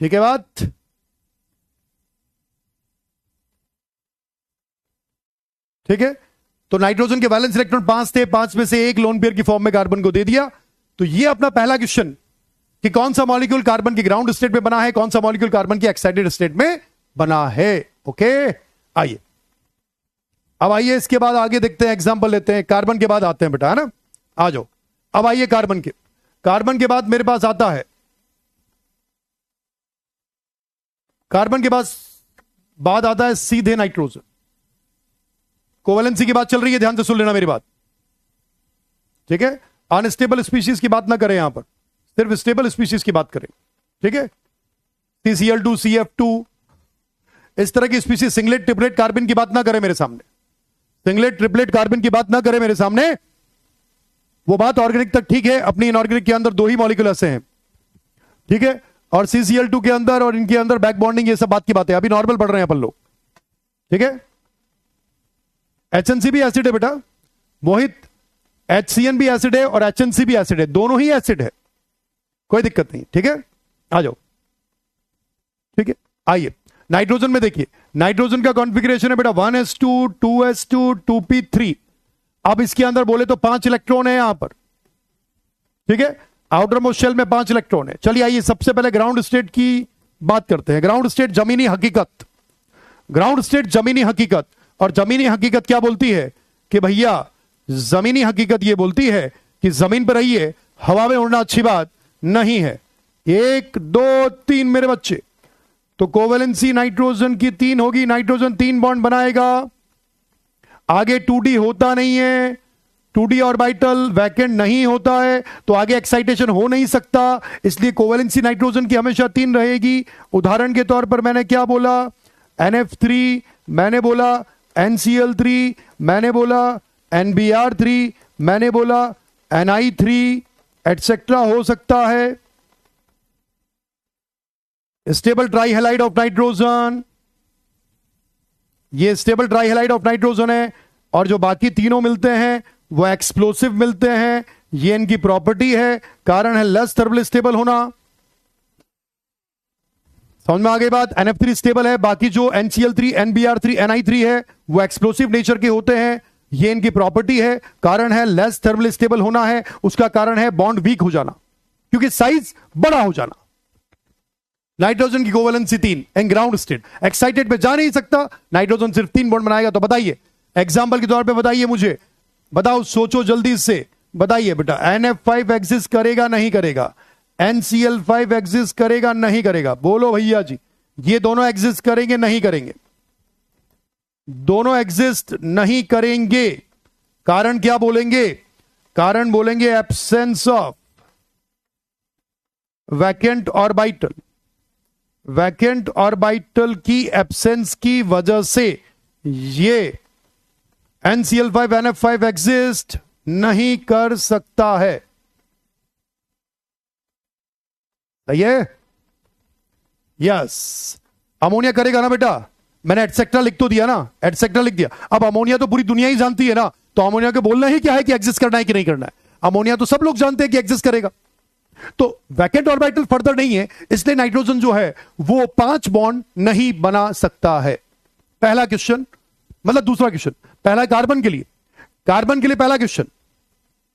ठीक है बात? ठीक है, तो नाइट्रोजन के वैलेंस इलेक्ट्रॉन 5 थे, 5 में से एक लोन पेयर की फॉर्म में कार्बन को दे दिया। तो ये अपना पहला क्वेश्चन कि कौन सा मॉलिक्यूल कार्बन की ग्राउंड स्टेट में बना है, कौन सा मॉलिक्यूल कार्बन की एक्साइटेड स्टेट में बना है। ओके, आइए अब आइए इसके बाद आगे देखते हैं, एग्जांपल लेते हैं। कार्बन के बाद आते हैं बेटा, है ना? आ जाओ। अब आइए कार्बन के बाद मेरे पास आता है कार्बन के बाद आता है सीधे नाइट्रोजन। कोवेलेंसी की बात चल रही है, ध्यान से सुन लेना मेरी बात, ठीक है। अनस्टेबल स्पीशीज की बात ना करें यहां पर, सिर्फ स्टेबल स्पीशीज की बात करें, ठीक है। CCl2, CF2, इस तरह की स्पीशीज, सिंगलेट ट्रिपलेट कार्बन की बात ना करें मेरे सामने, सिंगलेट ट्रिपलेट कार्बन की बात ना करें मेरे सामने। वो बात ऑर्गेनिक तक ठीक है, अपनी इनऑर्गेनिक के अंदर 2 ही मॉलिक्यूल ऐसे हैं, ठीक है। और CCl2 के अंदर और इनके अंदर बैक बॉन्डिंग, ये सब बात की बातें अभी नॉर्मल पढ़ रहे हैं अपन लोग, ठीक है। HNC भी एसिड है बेटा मोहित, HCN भी एसिड है और HNC भी एसिड है, दोनों ही एसिड है, कोई दिक्कत नहीं, ठीक है। आ जाओ, ठीक है। आइए नाइट्रोजन में देखिए, नाइट्रोजन का कॉन्फ़िगरेशन है बेटा 1s2 2s2 2p3। अब इसके अंदर बोले तो 5 इलेक्ट्रॉन है यहां पर, ठीक है। आउटर मोस्ट शेल में 5 इलेक्ट्रॉन है। चलिए आइए सबसे पहले ग्राउंड स्टेट की बात करते हैं। ग्राउंड स्टेट जमीनी हकीकत, ग्राउंड स्टेट जमीनी हकीकत। और जमीनी हकीकत क्या बोलती है कि भैया, जमीनी हकीकत ये बोलती है कि जमीन पर रहिए, हवा में उड़ना अच्छी बात नहीं है। 1 2 3 मेरे बच्चे, तो कोवेलेंसी नाइट्रोजन की 3 होगी, नाइट्रोजन 3 बॉन्ड बनाएगा, आगे 2d होता नहीं है, 2d ऑर्बिटल वैकेंट नहीं होता है, तो आगे एक्साइटेशन हो नहीं सकता, इसलिए कोवेलेंसी नाइट्रोजन की हमेशा 3 रहेगी। उदाहरण के तौर पर मैंने क्या बोला, NF3, मैंने बोला NCl3, मैंने बोला NBr3, मैंने बोला Ni3 एटसेट्रा हो सकता है। Stable trihalide of nitrogen, ये stable trihalide of nitrogen है। और जो बाकी तीनों मिलते हैं वो एक्सप्लोसिव मिलते हैं, ये इनकी प्रॉपर्टी है, कारण है लेस थर्मल स्टेबल होना। समझ में आ गई बात। NF3 स्टेबल है, बाकी जो NCl3 NBr3 Ni3 है वो एक्सप्लोसिव नेचर के होते हैं, ये इनकी प्रॉपर्टी है, कारण है लेस थर्मल स्टेबल होना है, उसका कारण है बॉन्ड वीक हो जाना, क्योंकि साइज बड़ा हो जाना। नाइट्रोजन की covalency 3 in ground state, excited पे जा नहीं सकता, नाइट्रोजन सिर्फ 3 बॉन्ड बनाएगा। तो बताइए, एग्जांपल के तौर पे बताइए मुझे, बताओ, सोचो जल्दी से बताइए बेटा, NF5 एग्जिस्ट करेगा नहीं करेगा, NCl5 एग्जिस्ट करेगा नहीं करेगा, बोलो भैया जी। ये दोनों एग्जिस्ट करेंगे नहीं करेंगे? दोनों एग्जिस्ट नहीं करेंगे। कारण क्या बोलेंगे? कारण बोलेंगे absence of vacant orbital. Vacant orbital की एब्सेंस की वजह से ये NCl5 NF5 एग्जिस्ट नहीं कर सकता है। सही है? यस। अमोनिया करेगा ना बेटा? मैंने एटसेट्रा लिख तो दिया ना, एटसेट्रा लिख दिया। अब अमोनिया तो पूरी दुनिया ही जानती है ना, तो अमोनिया को बोलना ही क्या है कि एग्जिस्ट करना है कि नहीं करना है। अमोनिया तो सब लोग जानते हैं कि एग्जिस्ट करेगा। तो वैकेंट ऑर्बिटल फर्दर नहीं है, इसलिए नाइट्रोजन जो है वो 5 बॉन्ड नहीं बना सकता है। पहला क्वेश्चन, मतलब दूसरा क्वेश्चन, पहला कार्बन के लिए, कार्बन के लिए पहला क्वेश्चन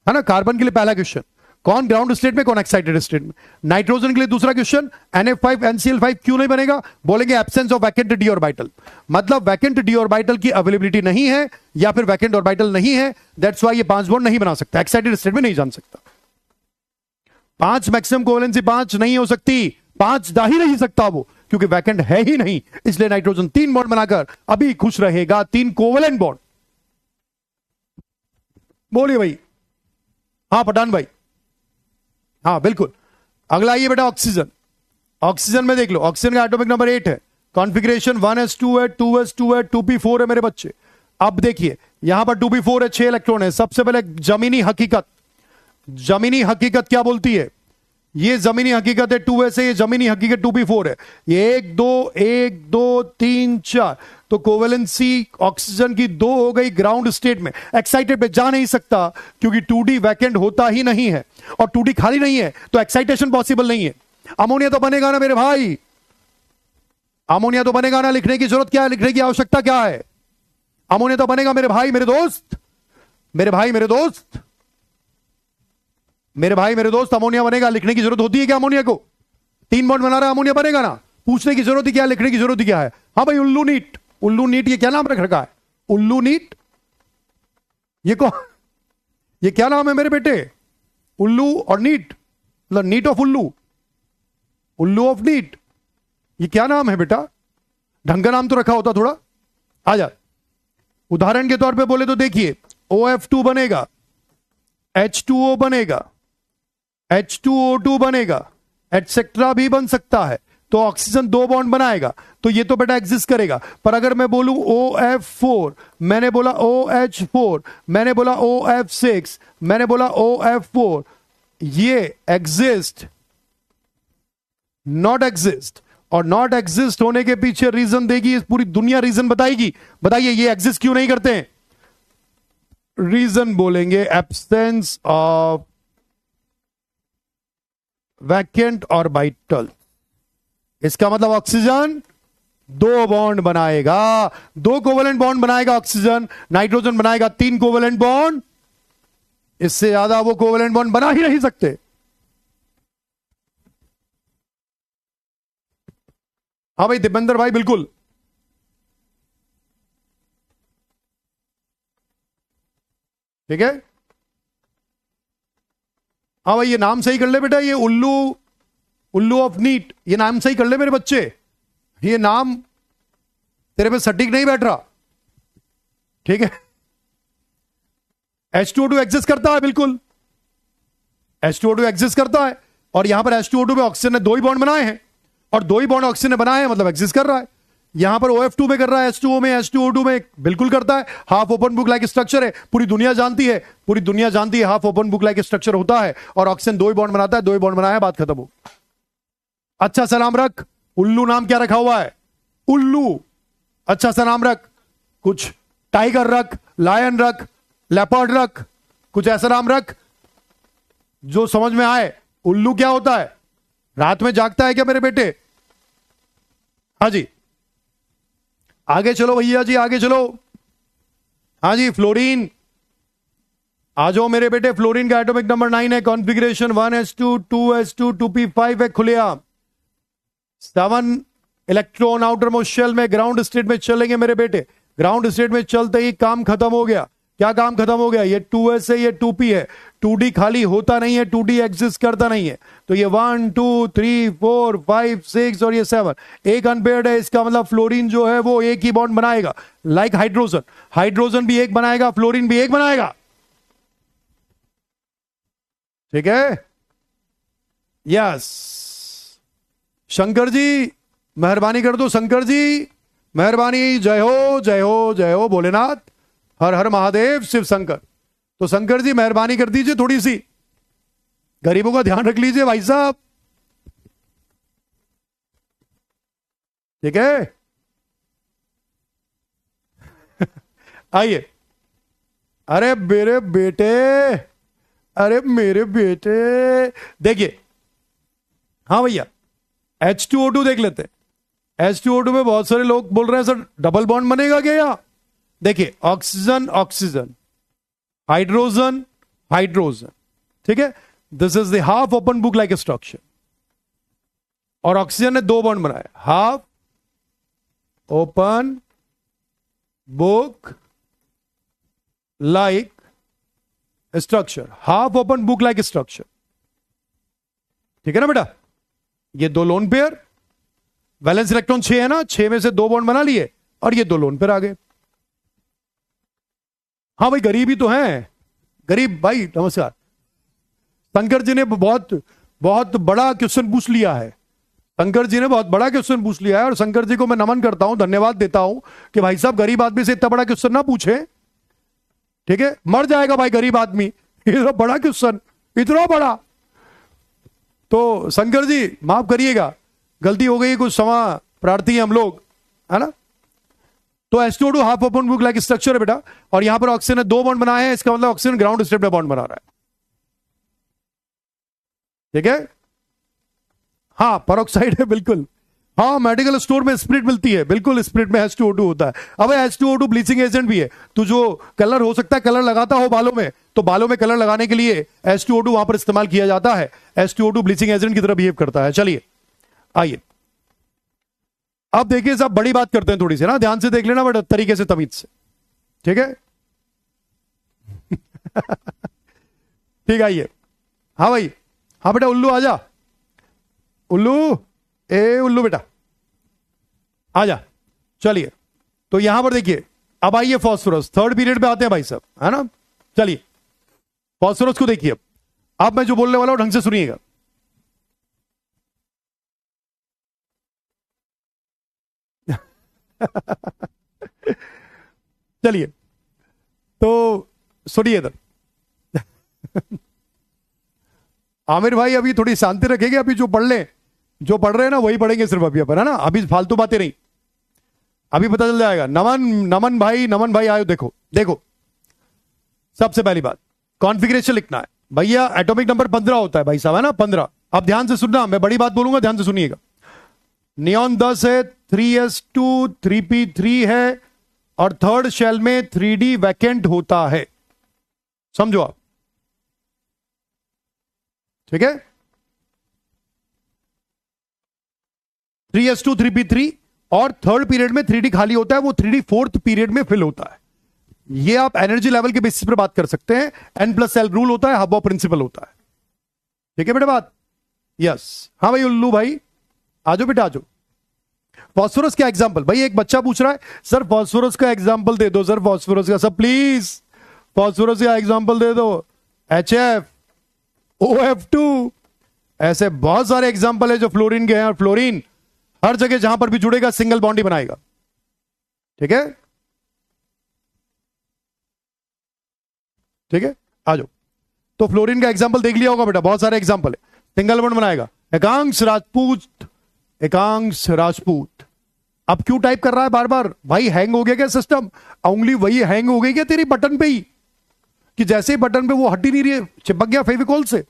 है ना, कार्बन के लिए पहला क्वेश्चन, कौन ग्राउंड स्टेट में कौन एक्साइटेड स्टेट में। नाइट्रोजन के लिए दूसरा क्वेश्चन, NF5 NCl5 क्यों नहीं बनेगा? बोलेंगे absence of vacant D orbital, मतलब वैकेंट डी ऑर्बिटल की अवेलेबिलिटी नहीं है या फिर वैकेंट ऑर्बिटल नहीं है, दैट्स व्हाई ये 5 बॉन्ड नहीं बना सकता, एक्साइटेड स्टेट में नहीं जान सकता। 5 मैक्सिमम कोवेलेंसी 5 नहीं हो सकती, 5 जा ही नहीं सकता वो, क्योंकि वैकेंट है ही नहीं, इसलिए नाइट्रोजन 3 बॉन्ड बनाकर अभी खुश रहेगा, 3 कोवेलेंट बॉन्ड। बोलिए भाई। हाँ पठान भाई, हाँ बिल्कुल। अगला आइए बेटा ऑक्सीजन। ऑक्सीजन में देख लो, ऑक्सीजन का एटॉमिक नंबर 8 है, कॉन्फ़िगरेशन 1s2 है, 2s2 है, 2p4 है मेरे बच्चे। अब देखिए यहां पर 2p4 है, 6 इलेक्ट्रॉन है। सबसे पहले जमीनी हकीकत, जमीनी हकीकत क्या बोलती है? ये जमीनी हकीकत है 2s है, ये जमीनी हकीकत 2p4 है। ये 1 2 3 4, तो कोवेलेंसी ऑक्सीजन की 2 हो गई ग्राउंड स्टेट में, एक्साइटेड पे जा नहीं सकता क्योंकि 2d वैकेंट होता ही नहीं है, और 2d खाली नहीं है तो एक्साइटेशन पॉसिबल नहीं है। अमोनिया तो बनेगा ना मेरे भाई, अमोनिया तो बनेगा ना, लिखने की जरूरत क्या है, लिखने की आवश्यकता क्या है? अमोनिया तो बनेगा मेरे भाई मेरे दोस्त, मेरे भाई मेरे दोस्त, मेरे भाई मेरे दोस्त, अमोनिया बनेगा। लिखने की जरूरत होती है क्या अमोनिया को? 3 बॉन्ड बना रहा है, अमोनिया बनेगा ना। पूछने की जरूरत ही क्या है, लिखने की जरूरत ही क्या है? हाँ भाई उल्लू नीट, उल्लू नीट, ये क्या नाम रख रखा है? उल्लू नीट, ये कौन, ये क्या नाम है मेरे बेटे? उल्लू और नीट, मतलब नीट ऑफ उल्लू, उल्लू ऑफ नीट। ये क्या नाम है बेटा? ढंग का नाम तो रखा होता थोड़ा। आ जा, उदाहरण के तौर पे बोले तो देखिए, OF2 बनेगा, H2O बनेगा, H2O2 बनेगा, एटसेट्रा भी बन सकता है। तो ऑक्सीजन 2 बॉन्ड बनाएगा, तो ये तो बेटा एग्जिस्ट करेगा। पर अगर मैं बोलूं OF4, मैंने बोला OH4, मैंने बोला OF6, मैंने बोला OF4, ये एग्जिस्ट, नॉट एग्जिस्ट। और नॉट एग्जिस्ट होने के पीछे रीजन देगी पूरी दुनिया, रीजन बताएगी। बताइए ये एग्जिस्ट क्यों नहीं करते हैं? रीजन बोलेंगे एब्सेंस ऑफ वैकेंट ऑर्बिटल। इसका मतलब ऑक्सीजन 2 बॉन्ड बनाएगा, 2 कोवेलेंट बॉन्ड बनाएगा ऑक्सीजन, नाइट्रोजन बनाएगा 3 कोवेलेंट बॉन्ड। इससे ज्यादा वो कोवेलेंट बॉन्ड बना ही नहीं सकते। हाँ भाई दीपेंद्र भाई, बिल्कुल ठीक है। हाँ भाई, ये नाम सही कर ले बेटा, ये उल्लू, उल्लू ऑफ नीट, ये नाम सही कर ले मेरे बच्चे। ये नाम तेरे पे सटीक नहीं बैठ रहा, ठीक है। H2O2 एग्जिस्ट करता है, बिल्कुल H2O2 एग्जिस्ट करता है। और यहां पर H2O2 पे ऑक्सीजन ने 2 ही बॉन्ड बनाए हैं, और 2 ही बॉन्ड ऑक्सीजन ने बनाए हैं, मतलब एग्जिस्ट कर रहा है। यहां पर OF2 में कर रहा है, H2O में, H2O2 में बिल्कुल करता है। Half open book like structure है, पूरी दुनिया जानती है, पूरी दुनिया जानती है half open book like structure होता है। और ऑक्सीजन 2 ही बॉन्ड बनाता है, 2 ही बॉन्ड बनाया है, बात खत्म हो। अच्छा सा नाम रख, उल्लू नाम क्या रखा हुआ है? उल्लू। अच्छा सा नाम रख, कुछ टाइगर रख, लायन रख, लेपर्ड रख, कुछ ऐसा नाम रख जो समझ में आए। उल्लू क्या होता है? रात में जागता है क्या मेरे बेटे? हाँ जी, आगे चलो भैया जी, आगे चलो। हाँ जी, फ्लोरीन आ जाओ मेरे बेटे। फ्लोरीन का एटॉमिक नंबर 9 है, कॉन्फ़िगरेशन 1s2 2s2 2p5 है, खुलेआम। 7 इलेक्ट्रॉन आउटर मोस्ट शेल में ग्राउंड स्टेट में चलेंगे मेरे बेटे। ग्राउंड स्टेट में चलते ही काम खत्म हो गया। क्या काम खत्म हो गया? ये 2s है, ये 2p है। 2d खाली होता नहीं है, 2d एग्जिस्ट करता नहीं है। तो ये 1 2 3 4 5 6 और ये 7 एक अनपेयर्ड है। इसका मतलब फ्लोरीन जो है वो एक ही बॉन्ड बनाएगा, लाइक हाइड्रोजन। हाइड्रोजन भी एक बनाएगा, फ्लोरीन भी एक बनाएगा, ठीक है। यस, शंकर जी मेहरबानी कर दो, शंकर जी मेहरबानी। जय हो जय हो जय हो भोलेनाथ, हर हर महादेव, शिव शंकर। तो शंकर जी मेहरबानी कर दीजिए, थोड़ी सी गरीबों का ध्यान रख लीजिए भाई साहब, ठीक है। आइए, अरे मेरे बेटे, अरे मेरे बेटे, देखिए। हाँ भैया, H2O2 देख लेते हैं। H2O2 में बहुत सारे लोग बोल रहे हैं सर डबल बॉन्ड बनेगा क्या? यहां देखिए, ऑक्सीजन ऑक्सीजन, हाइड्रोजन हाइड्रोजन, ठीक है। This is the half open book like structure. और ऑक्सीजन ने 2 बॉन्ड बनाए, half open book like structure, half open book like structure, ठीक है ना बेटा। ये 2 लोन पेयर, वैलेंस इलेक्ट्रॉन 6 है ना, 6 में से 2 बॉन्ड बना लिए और ये 2 लोन पेयर आ गए। हाँ भाई, गरीब ही तो हैं, गरीब भाई। नमस्कार। शंकर जी ने बहुत बहुत बड़ा क्वेश्चन पूछ लिया है, शंकर जी ने बहुत बड़ा क्वेश्चन पूछ लिया है। और शंकर जी को मैं नमन करता हूं, धन्यवाद देता हूं कि भाई साहब गरीब आदमी से इतना बड़ा क्वेश्चन ना पूछे, ठीक है। मर जाएगा भाई गरीब आदमी, इतना बड़ा क्वेश्चन, इतना बड़ा। तो शंकर जी माफ करिएगा, गलती हो गई, कुछ क्षमा प्रार्थी है हम लोग, है ना। तो H2O2 half open book like structure है बेटा। और यहां पर ऑक्सीजन ने 2 बॉन्ड बनाए हैं, इसका मतलब ऑक्सीजन ग्राउंड स्टेट में बॉन्ड बना रहा है, ठीक है। हाँ, परोक्साइड है, बिल्कुल। हाँ, मेडिकल स्टोर में स्प्रिट मिलती है, बिल्कुल स्प्रिट में H2O2 होता है। अब H2O2 ब्लीचिंग एजेंट भी है। तो जो कलर हो सकता है, कलर लगाता हो बालों में, तो बालों में कलर लगाने के लिए H2O2 वहां पर इस्तेमाल किया जाता है। H2O2 ब्लीचिंग एजेंट की तरह बिहेव करता है। चलिए आइए, अब देखिए साहब, बड़ी बात करते हैं थोड़ी सी ना, ध्यान से देख लेना बड़ा तरीके से, तमीज से, ठीक है। ठीक, आइए। हाँ भाई, हाँ बेटा, उल्लू आजा, उल्लू, ए उल्लू बेटा, आ जा, चलिए। तो यहां पर देखिए, अब आइए फास्फोरस, थर्ड पीरियड पे आते हैं भाई साहब, है ना। चलिए फास्फोरस को देखिए, अब मैं जो बोलने वाला हूं ढंग से सुनिएगा। चलिए तो सुनिए इधर। आमिर भाई अभी थोड़ी शांति रखेंगे, अभी जो पढ़ ले, जो पढ़ रहे हैं ना वही पढ़ेंगे सिर्फ अभी अपन, है ना। अभी फालतू बातें नहीं, अभी पता चल जाएगा। नमन, नमन भाई, नमन भाई आयो, देखो देखो। सबसे पहली बात, कॉन्फ़िगरेशन लिखना है भैया। एटॉमिक नंबर 15 होता है भाई साहब, है ना, 15। अब ध्यान से सुनना, मैं बड़ी बात बोलूंगा, ध्यान से सुनिएगा। नियॉन 10 है, 3s2 3p3 है, और थर्ड शेल में 3d वैकेंट होता है, समझो आप, ठीक है। 3s2 3p3, और थर्ड पीरियड में 3d खाली होता है, वो 3d फोर्थ पीरियड में फिल होता है। ये आप एनर्जी लेवल के बेसिस पर बात कर सकते हैं। n+l रूल होता है, हब प्रिंसिपल होता है, ठीक है बेटा बात। यस, हाँ भाई उल्लू भाई, आजो बेटा आजो। फास्फोरस का एग्जांपल, भाई एक बच्चा पूछ रहा है सर फास्फोरस का एग्जांपल दे दो सर, फास्फोरस का, सब प्लीज फास्फोरस का एग्जांपल दे दो। HF, OF2, ऐसे बहुत सारे एग्जांपल है जो फ्लोरीन के हैं, और फ्लोरीन हर जगह जहां पर भी जुड़ेगा सिंगल बॉन्ड ही बनाएगा, ठीक है, ठीक है। आ जाओ, तो फ्लोरीन का एग्जांपल देख लिया होगा बेटा, बहुत सारे एग्जांपल है, सिंगल बॉन्ड बनाएगा। एकांश राजपूत, एकांश राजपूत। अब क्यों टाइप कर रहा है बार बार भाई, हैंग हो गया क्या सिस्टम? उंगली वही हैंग हो गई क्या तेरी बटन पे ही, कि जैसे ही बटन पे वो हट ही नहीं रही है, चिपक गया फेविकोल से,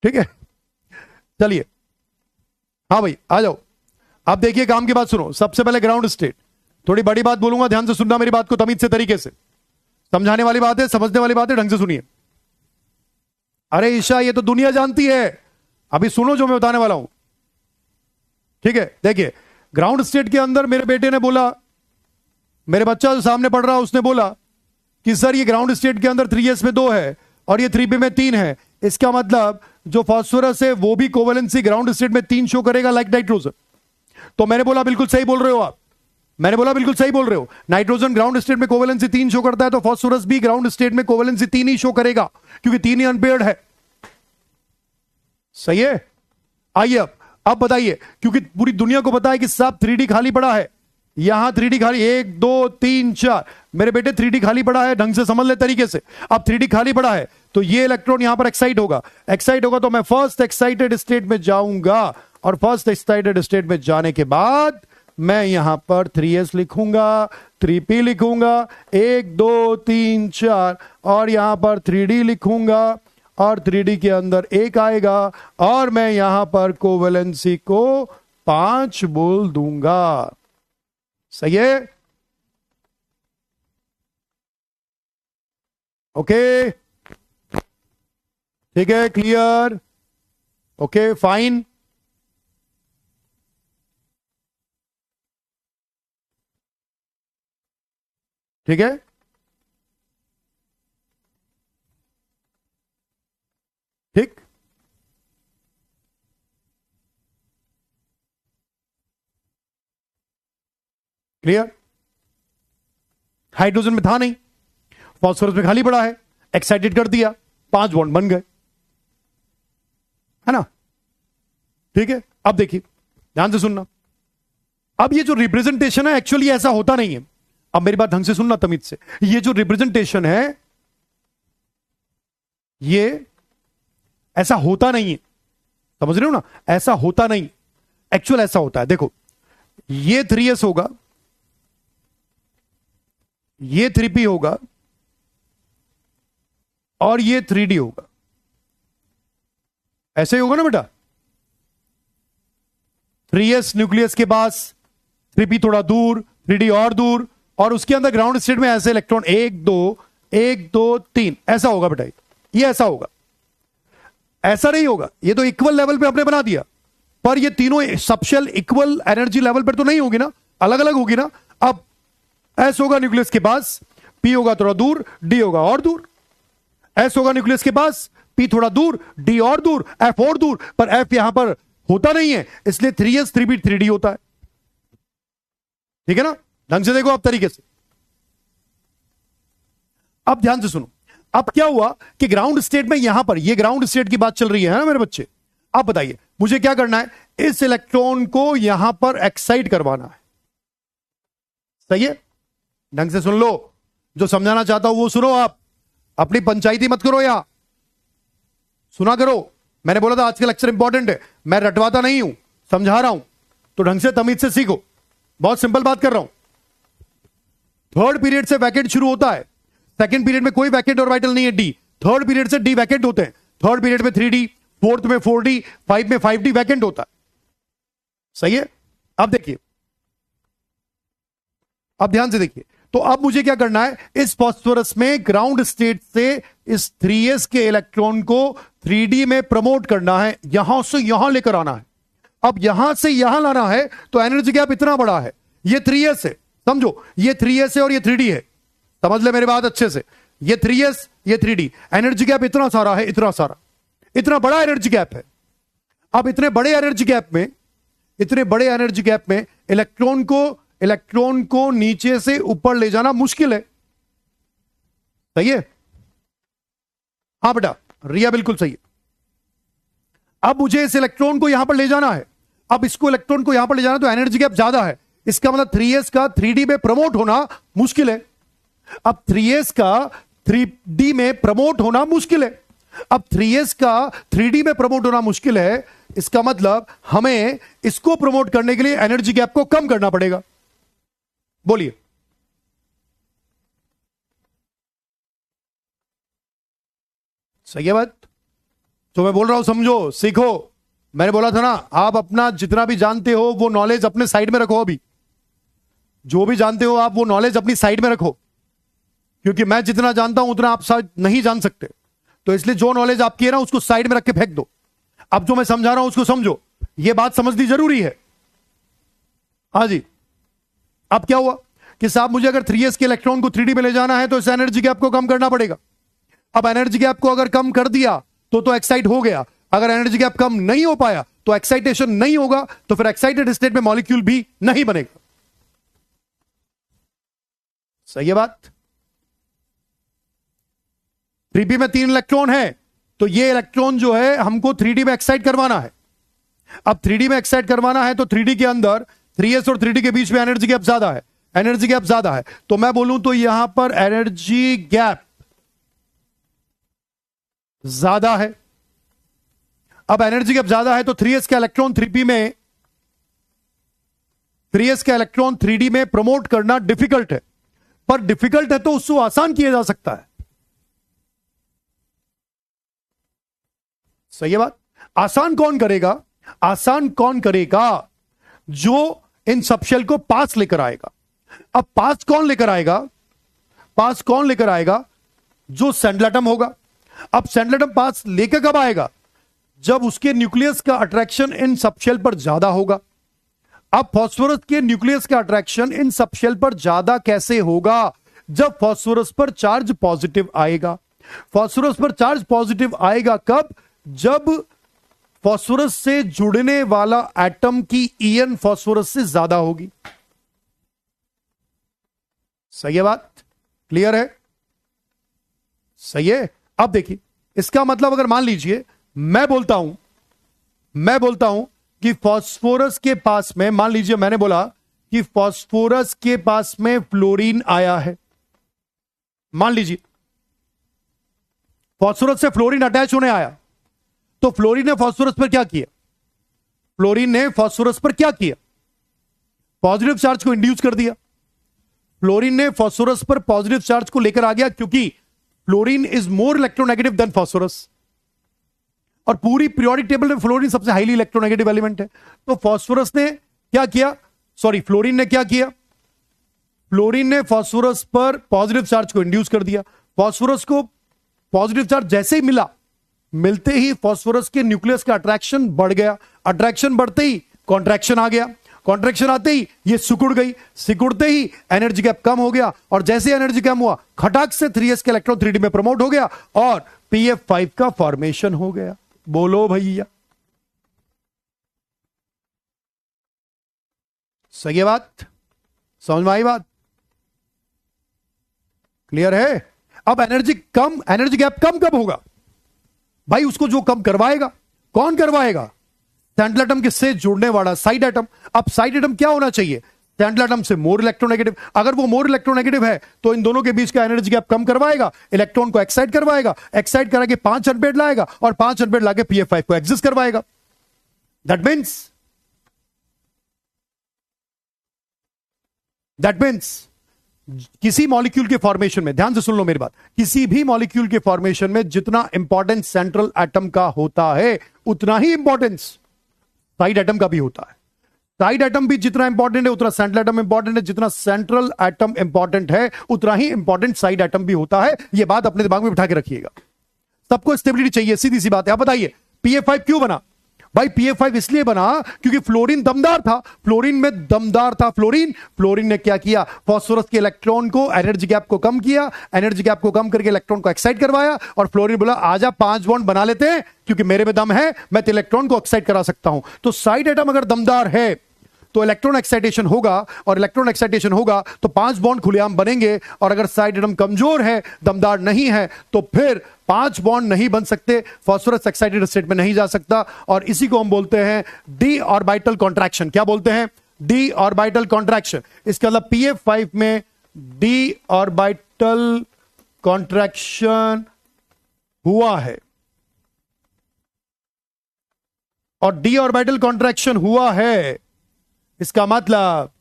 ठीक है। चलिए, हाँ भाई आ जाओ। अब देखिए काम की बात सुनो, सबसे पहले ग्राउंड स्टेट। थोड़ी बड़ी बात बोलूंगा, ध्यान से सुनना मेरी बात को तमीज से तरीके से, समझाने वाली बात है, समझने वाली बात है, ढंग से सुनिए। अरे ईशा ये तो दुनिया जानती है, अभी सुनो जो मैं बताने वाला हूं, ठीक है। देखिए ग्राउंड स्टेट के अंदर मेरे बेटे ने बोला, मेरे बच्चा जो सामने पढ़ रहा है उसने बोला कि सर ये ग्राउंड स्टेट के अंदर 3s में 2 है और ये 3p में 3 है, इसका मतलब जो फास्फोरस है वो भी कोवेलेंसी ग्राउंड स्टेट में 3 शो करेगा लाइक नाइट्रोजन। तो मैंने बोला बिल्कुल सही बोल रहे हो आप, मैंने बोला बिल्कुल सही बोल रहे हो, नाइट्रोजन ग्राउंड स्टेट में कोवेलेंसी 3 शो करता है, तो फास्फोरस भी ग्राउंड स्टेट में कोवेलेंसी 3 ही शो करेगा, क्योंकि 3 ही अनपेयर्ड है, सही है। आइए अब बताइए, क्योंकि पूरी दुनिया को पता है कि सब 3D खाली पड़ा है, यहां 3D खाली, 1 2 3 4, मेरे बेटे 3D खाली पड़ा है, ढंग से समझ ले तरीके से। अब 3D खाली पड़ा है तो ये इलेक्ट्रॉन यहां पर एक्साइट होगा, एक्साइट होगा तो मैं फर्स्ट एक्साइटेड स्टेट में जाऊंगा, और फर्स्ट एक्साइटेड स्टेट में जाने के बाद मैं यहां पर 3s लिखूंगा, 3p लिखूंगा, 1 2 3 4, और यहां पर 3d लिखूंगा, और 3D के अंदर 1 आएगा, और मैं यहां पर कोवेलेंसी को 5 बोल दूंगा, सही है। ओके, ठीक है, क्लियर, ओके फाइन। ठीक है, ठीक, क्लियर। हाइड्रोजन में था नहीं, फास्फोरस में खाली पड़ा है, एक्साइटेड कर दिया, 5 बॉन्ड बन गए, है ना, ठीक है। अब देखिए ध्यान से सुनना, अब ये जो रिप्रेजेंटेशन है एक्चुअली ऐसा होता नहीं है। अब मेरी बात ढंग से सुनना तमीज से, ये जो रिप्रेजेंटेशन है ये ऐसा होता नहीं है, समझ रहे हो ना, ऐसा होता नहीं, एक्चुअल ऐसा होता है। देखो ये 3s होगा, ये 3p होगा, और ये 3d होगा, ऐसे ही होगा ना बेटा। 3s न्यूक्लियस के पास, 3p थोड़ा दूर, 3d और दूर, और उसके अंदर ग्राउंड स्टेट में ऐसे इलेक्ट्रॉन 1 2 1 2 3, ऐसा होगा बेटा, ये ऐसा होगा, ऐसा नहीं होगा। ये तो इक्वल लेवल पे आपने बना दिया, पर ये तीनों सबशेल इक्वल एनर्जी लेवल पर तो नहीं होगी ना, अलग अलग होगी ना। अब एस होगा न्यूक्लियस के पास, पी होगा थोड़ा दूर, डी होगा और दूर, एस होगा न्यूक्लियस के पास, पी थोड़ा दूर, डी और दूर, एफ और दूर, पर एफ यहां पर होता नहीं है, इसलिए 3s 3p 3d होता है, ठीक है ना, ढंग से देखो आप तरीके से। अब ध्यान से सुनो, अब क्या हुआ कि ग्राउंड स्टेट में यहां पर, ये ग्राउंड स्टेट की बात चल रही है ना मेरे बच्चे। अब बताइए मुझे क्या करना है, इस इलेक्ट्रॉन को यहां पर एक्साइट करवाना है। सही है, ढंग से सुन लो, जो समझाना चाहता हूं वो सुनो आप, अपनी पंचायती मत करो यहां, सुना करो। मैंने बोला था आज का लेक्चर इंपॉर्टेंट है, मैं रटवाता नहीं हूं, समझा रहा हूं, तो ढंग से तमीज से सीखो। बहुत सिंपल बात कर रहा हूं। थर्ड पीरियड से वैकेंट शुरू होता है, सेकंड पीरियड में कोई वैकेंट ऑर्बिटल नहीं है डी, थर्ड पीरियड से डी वैकेंट होते हैं। थर्ड पीरियड में 3D, फोर्थ में 4D, 5 में 5D वैकेंट होता है। सही है, अब देखिए, अब ध्यान से देखिए, तो अब मुझे क्या करना है, इस फास्फोरस में ग्राउंड स्टेट से इस 3s के इलेक्ट्रॉन को 3D में प्रमोट करना है, यहां से यहां लेकर आना है। अब यहां से यहां लाना है तो एनर्जी गैप इतना बड़ा है, ये 3s है, समझो ये 3s है और ये 3D है, समझ ले मेरी बात अच्छे से, ये 3s ये 3D, एनर्जी गैप इतना सारा है, इतना सारा, इतना बड़ा एनर्जी गैप है। अब इतने बड़े एनर्जी गैप में, इतने बड़े एनर्जी गैप में इलेक्ट्रॉन को नीचे से ऊपर ले जाना मुश्किल है। सही है, हां बेटा, रिया बिल्कुल सही है। अब मुझे इस इलेक्ट्रॉन को यहां पर ले जाना है, अब इसको इलेक्ट्रॉन को यहां पर ले जाना, तो एनर्जी गैप ज्यादा है, इसका मतलब 3s का 3D में प्रमोट होना मुश्किल है। अब 3s का 3D में प्रमोट होना मुश्किल है, अब 3s का 3D में प्रमोट होना मुश्किल है, इसका मतलब हमें इसको प्रमोट करने के लिए एनर्जी गैप को कम करना पड़ेगा। बोलिए, सही है बात? तो मैं बोल रहा हूं समझो, सीखो। मैंने बोला था ना, आप अपना जितना भी जानते हो वो नॉलेज अपने साइड में रखो, अभी जो भी जानते हो आप वो नॉलेज अपनी साइड में रखो, क्योंकि मैं जितना जानता हूं उतना आप शायद नहीं जान सकते, तो इसलिए जो नॉलेज आपकी है ना उसको साइड में रख के फेंक दो। अब जो मैं समझा रहा हूं उसको समझो, यह बात समझनी जरूरी है। हाँ जी, अब क्या हुआ कि साहब मुझे अगर 3s के इलेक्ट्रॉन को 3D में ले जाना है तो इस एनर्जी गैप को कम करना पड़ेगा। अब एनर्जी गैप को अगर कम कर दिया तो एक्साइट हो गया, अगर एनर्जी गैप कम नहीं हो पाया तो एक्साइटेशन नहीं होगा, तो फिर एक्साइटेड स्टेट में मॉलिक्यूल भी नहीं बनेगा। सही है बात? 3p में 3 इलेक्ट्रॉन है, तो ये इलेक्ट्रॉन जो है हमको 3D में एक्साइट करवाना है। अब 3D में एक्साइट करवाना है तो 3D के अंदर 3s और 3D के बीच में एनर्जी गैप ज्यादा है, एनर्जी गैप ज्यादा है, तो मैं बोलूं तो यहां पर एनर्जी गैप ज्यादा है। अब एनर्जी गैप ज्यादा है तो 3s का इलेक्ट्रॉन 3p में, 3s का इलेक्ट्रॉन 3D में प्रमोट करना डिफिकल्ट है, पर डिफिकल्ट है तो उसको आसान किया जा सकता है। सही है बात? आसान कौन करेगा? आसान कौन करेगा? जो इन सब शेल को पास लेकर आएगा। अब पास कौन लेकर आएगा? पास कौन लेकर आएगा? जो सैंडल होगा। अब सैंडल पास लेकर कब आएगा? जब उसके न्यूक्लियस का अट्रैक्शन इन सबशेल पर ज्यादा होगा। अब फास्फोरस के न्यूक्लियस का अट्रैक्शन इन सबशेल पर ज्यादा कैसे होगा? जब फास्फोरस पर चार्ज पॉजिटिव आएगा। फास्फोरस पर चार्ज पॉजिटिव आएगा कब? जब फास्फोरस से जुड़ने वाला एटम की En फास्फोरस से ज्यादा होगी। सही है बात? क्लियर है? सही है। अब देखिए, इसका मतलब अगर मान लीजिए मैं बोलता हूं कि फास्फोरस के पास में, मान लीजिए मैंने बोला कि फास्फोरस के पास में फ्लोरीन आया है। मान लीजिए फास्फोरस से फ्लोरीन अटैच होने आया, तो फ्लोरीन ने फास्फोरस पर क्या किया? फ्लोरीन ने फास्फोरस पर क्या किया? पॉजिटिव चार्ज को इंड्यूस कर दिया। फ्लोरीन ने फास्फोरस पर पॉजिटिव चार्ज को लेकर आ गया, क्योंकि fluorine is more electronegative than phosphorus, और पूरी पीरियोडिक टेबल में फ्लोरीन सबसे हाईली इलेक्ट्रोनेगेटिव एलिमेंट है। तो फास्फोरस ने क्या किया? सॉरी, फ्लोरीन ने क्या किया? फ्लोरीन ने फास्फोरस पर पॉजिटिव चार्ज को इंड्यूस कर दिया। फास्फोरस को पॉजिटिव चार्ज जैसे ही मिला, मिलते ही फास्फोरस के न्यूक्लियस का अट्रैक्शन बढ़ गया। अट्रैक्शन बढ़ते ही कॉन्ट्रैक्शन आ गया। कॉन्ट्रैक्शन आते ही ये सिकुड़ गई। सिकुड़ते ही एनर्जी गैप कम हो गया, और जैसे एनर्जी कम हुआ, खटाक से 3s का इलेक्ट्रॉन 3D में प्रमोट हो गया और pF5 का फॉर्मेशन हो गया। बोलो भैया, सही है बात? समझ में आई बात? क्लियर है? अब एनर्जी गैप कम कब होगा भाई? उसको जो कम करवाएगा, कौन करवाएगा? सेंट्रल एटम के से जुड़ने वाला साइड एटम। अब साइड एटम क्या होना चाहिए? सेंट्रल एटम से मोर इलेक्ट्रोनेगेटिव। अगर वो मोर इलेक्ट्रोनेगेटिव है तो इन दोनों के बीच का एनर्जी गैप कम करवाएगा, इलेक्ट्रॉन को एक्साइट करवाएगा, एक्साइट करा के 5 अनपेड लाएगा और 5 अनपेड लाके pf5 को एग्जिस्ट करवाएगा। दैट मीन्स किसी मॉलिक्यूल के फॉर्मेशन में, ध्यान से सुन लो मेरी बात, किसी भी मॉलिक्यूल के फॉर्मेशन में जितना इंपॉर्टेंस सेंट्रल एटम का होता है उतना ही इंपॉर्टेंस साइड एटम का भी होता है। साइड एटम भी जितना इंपॉर्टेंट है उतना सेंट्रल एटम इंपॉर्टेंट है, जितना सेंट्रल एटम इंपॉर्टेंट है उतना ही इंपॉर्टेंट साइड एटम भी होता है। यह बात अपने दिमाग में बिठा के रखिएगा। सबको स्टेबिलिटी चाहिए, सीधी सी बात है। आप बताइए pf5 क्यों बना भाई? pf5 इसलिए बना क्योंकि फ्लोरीन दमदार था, फ्लोरीन में दमदार था फ्लोरीन ने क्या किया? फास्फोरस के इलेक्ट्रॉन को, एनर्जी गैप को कम किया, एनर्जी गैप को कम करके इलेक्ट्रॉन को एक्साइट करवाया और फ्लोरीन बोला आजा 5 बॉन्ड बना लेते हैं क्योंकि मेरे में दम है, मैं तो इलेक्ट्रॉन को एक्साइट करा सकता हूं। तो साइड एटम अगर दमदार है तो इलेक्ट्रॉन एक्साइटेशन होगा, और इलेक्ट्रॉन एक्साइटेशन होगा तो 5 बॉन्ड खुलेआम बनेंगे। और अगर साइड एटम कमजोर है, दमदार नहीं है, तो फिर 5 बॉन्ड नहीं बन सकते, फास्फोरस एक्साइटेड स्टेट में नहीं जा सकता। और इसी को हम बोलते हैं डी ऑर्बिटल कॉन्ट्रैक्शन। क्या बोलते हैं? D orbital contraction. इसका मतलब pf5 में डी ऑर्बिटल कॉन्ट्रैक्शन हुआ है, और डी ऑर्बिटल कॉन्ट्रैक्शन हुआ है इसका मतलब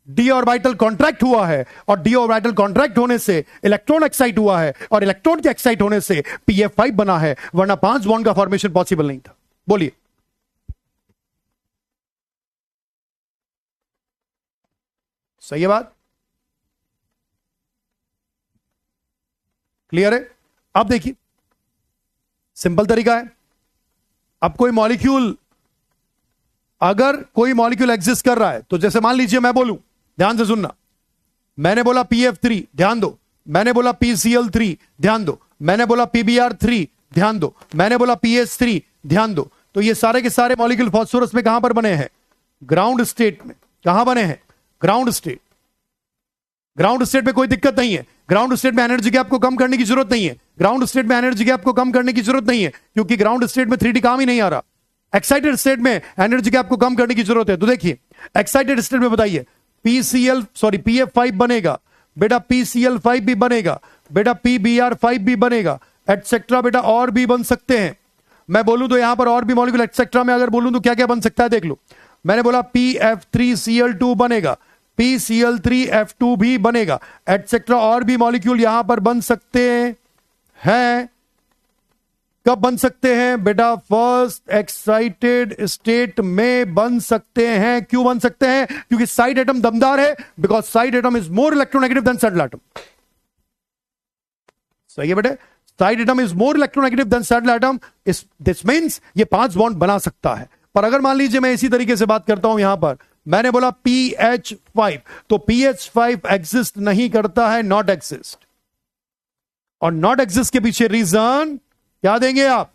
डी ऑर्बिटल कॉन्ट्रैक्ट हुआ है, और डी ऑर्बिटल कॉन्ट्रैक्ट होने से इलेक्ट्रॉन एक्साइट हुआ है, और इलेक्ट्रॉन के एक्साइट होने से pf5 बना है, वरना 5 बॉन्ड का फॉर्मेशन पॉसिबल नहीं था। बोलिए सही है बात? क्लियर है? अब देखिए सिंपल तरीका है। अब अगर कोई मॉलिक्यूल एग्जिस्ट कर रहा है, तो जैसे मान लीजिए मैं बोलूं, ध्यान से सुनना, मैंने बोला pf3, ध्यान दो, मैंने बोला pcl3, ध्यान दो, मैंने बोला pbr3, ध्यान दो, मैंने बोला ph3, ध्यान दो। तो ये सारे के सारे मॉलिक्यूल फास्फोरस में कहां पर बने हैं? ग्राउंड स्टेट में। कहां बने हैं? Ground state. ग्राउंड स्टेट में कोई दिक्कत नहीं है। ग्राउंड स्टेट में एनर्जी गैप को कम करने की जरूरत नहीं है। ग्राउंड स्टेट में एनर्जी गैप को कम करने की जरूरत नहीं है, क्योंकि ग्राउंड स्टेट में 3D काम ही नहीं आ रहा। एक्साइटेड स्टेट में एनर्जी गैप को कम करने की जरूरत है। तो देखिए एक्साइटेड स्टेट में बताइए pf5 बनेगा बेटा, pcl5 भी बनेगा बेटा, pbr5 भी बनेगा, एटसेट्रा बेटा, और भी बन सकते हैं। मैं बोलूं तो यहां पर और भी मॉलिक्यूल एटसेट्रा में अगर बोलूं तो क्या क्या बन सकता है देख लो। मैंने बोला pf3cl2 बनेगा, pcl3f2 भी बनेगा, एटसेट्रा और भी मॉलिक्यूल यहां पर बन सकते हैं। कब बन सकते हैं बेटा? फर्स्ट एक्साइटेड स्टेट में बन सकते हैं। क्यों बन सकते हैं? क्योंकि साइड एटम दमदार है, because side atom is more electronegative than central atom. सही है बेटे? Side atom is more electronegative than central atom. This means ये 5 बॉन्ड बना सकता है। पर अगर मान लीजिए मैं इसी तरीके से बात करता हूं, यहां पर मैंने बोला pH5, तो pH5 एग्जिस्ट नहीं करता है, नॉट एग्जिस्ट। और नॉट एग्जिस्ट के पीछे रीजन क्या देंगे आप?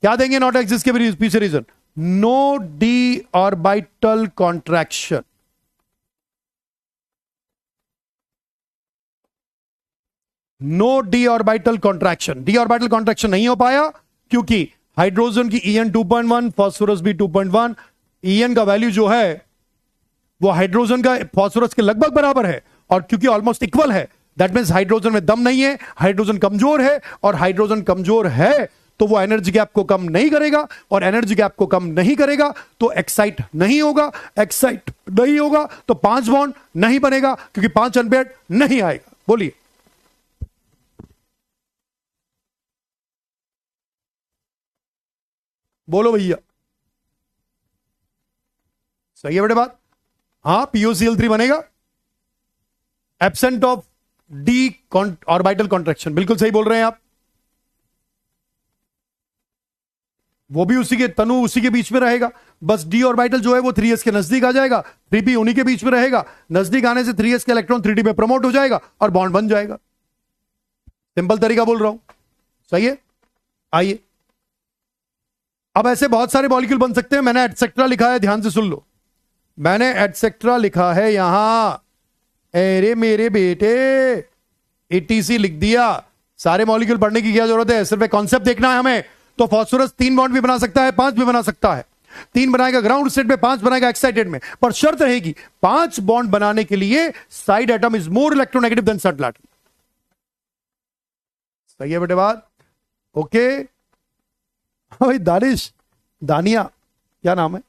क्या देंगे नॉट एग्जिस्ट के पीछे reason? No d orbital contraction. No d orbital contraction. D orbital contraction नहीं हो पाया क्योंकि हाइड्रोजन की En 2.1, फास्फोरस भी 2.1। En का वैल्यू जो है वो हाइड्रोजन का फास्फोरस के लगभग बराबर है, और क्योंकि ऑलमोस्ट इक्वल है, दैट मीन्स हाइड्रोजन में दम नहीं है, हाइड्रोजन कमजोर है, और हाइड्रोजन कमजोर है तो वो एनर्जी गैप को कम नहीं करेगा, और एनर्जी गैप को कम नहीं करेगा तो एक्साइट नहीं होगा, एक्साइट नहीं होगा तो 5 बॉन्ड नहीं बनेगा, क्योंकि 5 अनपेयर्ड नहीं आएगा। बोलिए बोलो भैया, सही है बेटे बात? हाँ, POCl3 बनेगा absent of D orbital contraction. बिल्कुल सही बोल रहे हैं आप। वो भी उसी के तनु उसी के बीच में रहेगा, बस डी ऑर्बिटल जो है वो 3s के नजदीक आ जाएगा, 3p उन्हीं के बीच में रहेगा। नजदीक आने से 3s का इलेक्ट्रॉन 3d में प्रमोट हो जाएगा और बॉन्ड बन जाएगा। सिंपल तरीका बोल रहा हूं, सही है? आइए, अब ऐसे बहुत सारे मॉलिक्यूल बन सकते हैं। मैंने एटसेट्रा लिखा है, ध्यान से सुन लो। मैंने एटसेट्रा लिखा है यहां, अरे मेरे बेटे, एटीसी लिख दिया, सारे मॉलिक्यूल पढ़ने की क्या जरूरत है, सिर्फ एक कॉन्सेप्ट देखना है हमें। तो फास्फोरस 3 बॉन्ड भी बना सकता है, 5 भी बना सकता है। 3 बनाएगा ग्राउंड स्टेट में, 5 बनाएगा एक्साइटेड में, पर शर्त रहेगी 5 बॉन्ड बनाने के लिए side atom is more electronegative than central atom. सही है बेटे बात? ओके। भाई दानिश, दानिया क्या नाम है?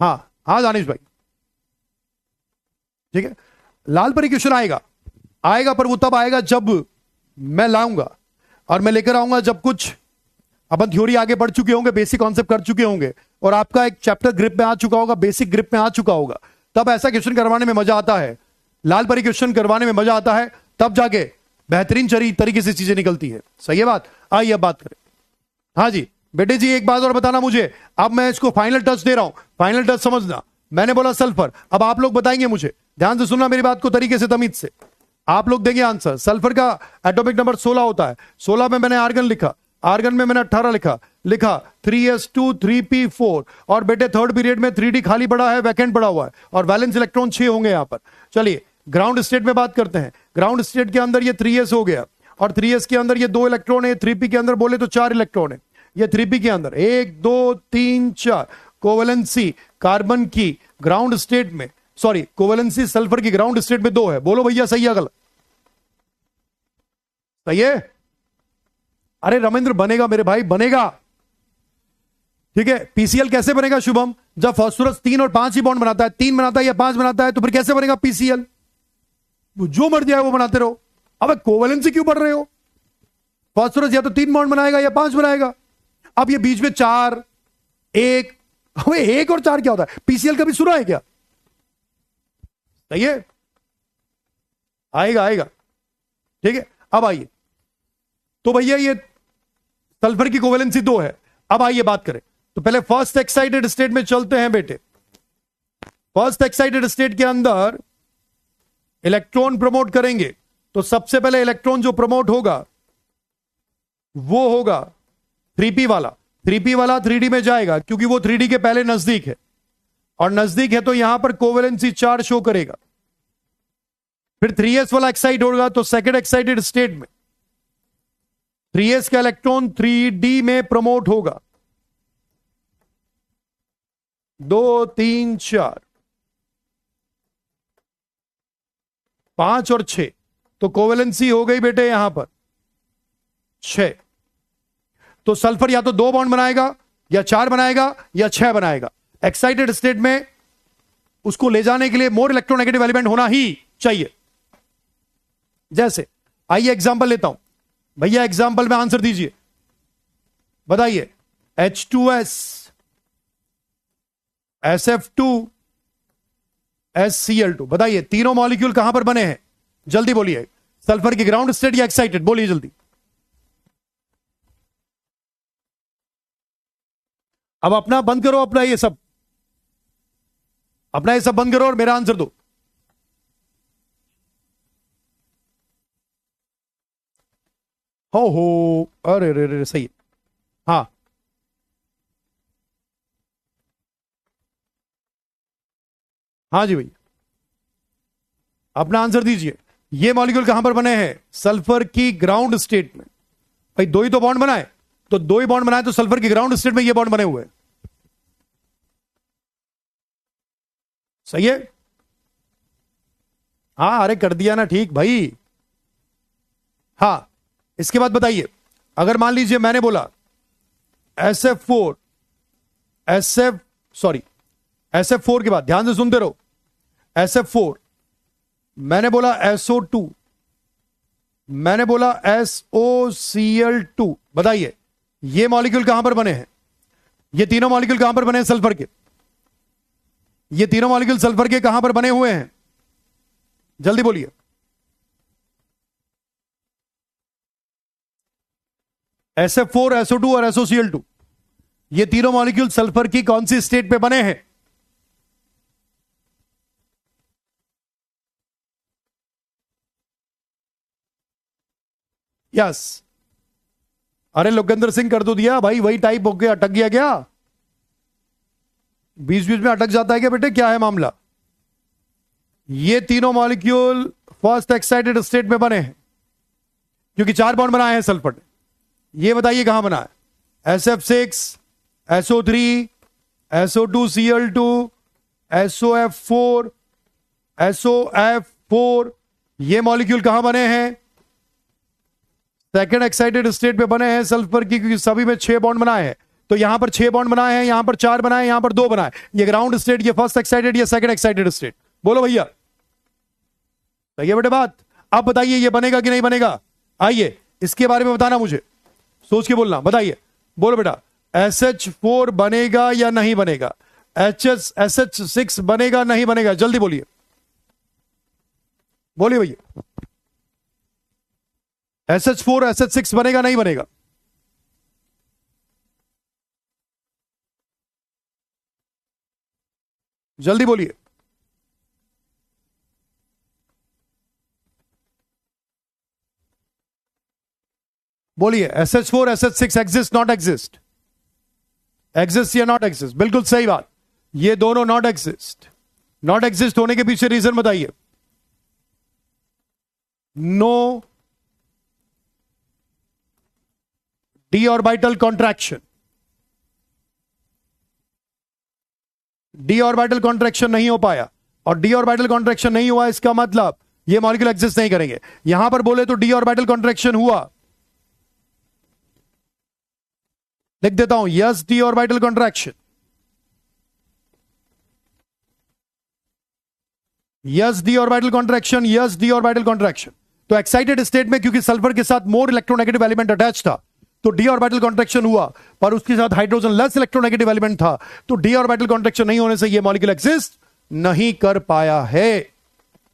हाँ हाँ दानिश भाई, ठीक है। लाल परी क्वेश्चन आएगा पर वो तब आएगा जब मैं लाऊंगा, और मैं लेकर आऊंगा जब कुछ अपन थ्योरी आगे बढ़ चुके होंगे, बेसिक कॉन्सेप्ट कर चुके होंगे, और आपका एक चैप्टर ग्रिप में आ चुका होगा, बेसिक ग्रिप में आ चुका होगा। तब ऐसा क्वेश्चन करवाने में मजा आता है, लाल परी क्वेश्चन करवाने में मजा आता है, तब जाके बेहतरीन तरीके से चीजें निकलती है। सही है बात? आइए अब बात करें। हाँ जी बेटे जी, एक बात और बताना मुझे, अब मैं इसको फाइनल टच दे रहा हूं, फाइनल टच समझना। मैंने बोला सल्फर, अब आप लोग बताएंगे मुझे, ध्यान से सुनना मेरी बात को तरीके से, तमीज से। आप लोग देंगे आंसर। सल्फर का एटॉमिक नंबर 16 होता है, 16 में मैंने आर्गन लिखा, आर्गन में मैंने 18 लिखा 3s2 3p4, और बेटे थर्ड पीरियड में 3d खाली पड़ा है, वैकेंट पड़ा हुआ है, और वैलेंस इलेक्ट्रॉन 6 होंगे यहां पर। चलिए ग्राउंड स्टेट में बात करते हैं। ग्राउंड स्टेट के अंदर ये 3s हो गया, और 3s के अंदर ये 2 इलेक्ट्रॉन है, 3p के अंदर बोले तो 4 इलेक्ट्रॉन है। ये 3p के अंदर 1 2 3 4 कोवेलेंसी कार्बन की ग्राउंड स्टेट में, सॉरी कोवेलेंसी सल्फर की ग्राउंड स्टेट में 2 है। बोलो भैया सही है गलत? सही है? अरे रमेंद्र बनेगा मेरे भाई, बनेगा, ठीक है। पीसीएल कैसे बनेगा शुभम? जब फास्फोरस 3 और 5 ही बॉन्ड बनाता है, 3 बनाता है या 5 बनाता है, तो फिर कैसे बनेगा पीसीएल? जो मर्जी है वो बनाते रहो। अब कोवेलेंसी क्यों पढ़ रहे हो? फास्फोरस या तो 3 बॉन्ड बनाएगा या 5 बनाएगा। अब ये बीच में 4 1, हमें 1 और 4 क्या होता है? पीसीएल कभी सुना है क्या? सही है? आएगा, ठीक है। अब आइए, तो भैया ये सल्फर की कोवेलेंसी 2 है। अब आइए बात करें, तो पहले फर्स्ट एक्साइटेड स्टेट में चलते हैं बेटे। फर्स्ट एक्साइटेड स्टेट के अंदर इलेक्ट्रॉन प्रमोट करेंगे, तो सबसे पहले इलेक्ट्रॉन जो प्रमोट होगा वो होगा 3p वाला। 3p वाला 3d में जाएगा, क्योंकि वो 3d के पहले नजदीक है, और नजदीक है तो यहां पर कोवेलेंसी 4 शो करेगा। फिर 3s वाला एक्साइट होगा, तो सेकेंड एक्साइटेड स्टेट में 3s का इलेक्ट्रॉन 3d में प्रमोट होगा। 2 3 4 5 और 6, तो कोवेलेंसी हो गई बेटे यहां पर 6। तो सल्फर या तो 2 बॉन्ड बनाएगा, या 4 बनाएगा, या 6 बनाएगा। एक्साइटेड स्टेट में उसको ले जाने के लिए मोर इलेक्ट्रोनेगेटिव एलिमेंट होना ही चाहिए। जैसे आइए एग्जांपल लेता हूं भैया, एग्जांपल में आंसर दीजिए, बताइए। H2S SF2 SCl2, बताइए तीनों मॉलिक्यूल कहां पर बने हैं? जल्दी बोलिए। सल्फर की ग्राउंड स्टेट या एक्साइटेड? बोलिए जल्दी। अब अपना बंद करो, अपना ये सब बंद करो और मेरा आंसर दो। हो अरे रे रे, सही है। हाँ हाँ जी भैया, अपना आंसर दीजिए। ये मॉलिक्यूल कहां पर बने हैं? सल्फर की ग्राउंड स्टेट में। भाई 2 ही तो बॉन्ड बनाए, तो 2 ही बॉन्ड बनाए, तो सल्फर की ग्राउंड स्टेट में ये बॉन्ड बने हुए हैं। सही है? हाँ अरे कर दिया ना, ठीक भाई। हाँ इसके बाद बताइए, अगर मान लीजिए मैंने बोला SF4 SF4 के बाद ध्यान से सुनते रहो, SF4, मैंने बोला SO2, मैंने बोला SOCl2, बताइए ये मॉलिक्यूल कहां पर बने हैं? ये तीनों मॉलिक्यूल कहां पर बने हैं सल्फर के? ये तीनों मॉलिक्यूल सल्फर के कहां पर बने हुए हैं? जल्दी बोलिए। SF4 SO2 और SOCl2, ये तीनों मॉलिक्यूल सल्फर की कौन सी स्टेट पे बने हैं? यस। अरे लोकेंद्र सिंह कर दो दिया भाई, वही टाइप हो गया, अटक गया क्या? बीच बीच में अटक जाता है क्या बेटे, क्या है मामला? ये तीनों मॉलिक्यूल फर्स्ट एक्साइटेड स्टेट में बने हैं क्योंकि 4 बॉन्ड बनाए हैं सल्फर ने। ये बताइए कहां बना है? SF6, SO3, SO2Cl2, SOF4, SOF4, ये मॉलिक्यूल कहां बने हैं? सेकेंड एक्साइटेड स्टेट में बने हैं सल्फर की, क्योंकि सभी में 6 बॉन्ड बनाए हैं। तो यहां पर 6 बॉन्ड बनाए हैं, यहां पर 4 बनाए, यहां पर 2 बनाए। ये ग्राउंड स्टेट, ये फर्स्ट एक्साइटेड, ये सेकंड एक्साइटेड स्टेट। बोलो भैया, सही है बेटे बात? अब बताइए ये बनेगा कि नहीं बनेगा? आइए इसके बारे में बताना, मुझे सोच के बोलना। बताइए, बोलो बेटा, SH4 बनेगा या नहीं बनेगा? SH6 बनेगा नहीं बनेगा? जल्दी बोलिए, बोलिए भैया। SH4 SH6 बनेगा नहीं बनेगा? जल्दी बोलिए। बोलिए, SH4 SH6 exist not exist? Exist या नॉट एग्जिस्ट? बिल्कुल सही बात, ये दोनों नॉट एग्जिस्ट। नॉट एग्जिस्ट होने के पीछे रीजन बताइए। No d orbital contraction. D orbital contraction नहीं हो पाया, और डी ऑर्बिटल कॉन्ट्रैक्शन नहीं हुआ, इसका मतलब ये मॉलिक्यूल एग्जिस्ट नहीं करेंगे। यहां पर बोले तो डी ऑर्बिटल कॉन्ट्रैक्शन हुआ, लिख देता हूं, yes D orbital contraction, yes D orbital contraction, yes D orbital contraction. तो एक्साइटेड स्टेट में क्योंकि सल्फर के साथ मोर इलेक्ट्रोनेगेटिव एलिमेंट अटैच था, तो डी ऑर्बिटल कॉन्ट्रैक्शन हुआ, पर उसके साथ हाइड्रोजन लेस इलेक्ट्रोनेगेटिव एलिमेंट था, तो डी ऑर्बिटल कॉन्ट्रैक्शन नहीं होने से यह मॉलिक्यूल एग्जिस्ट नहीं कर पाया है।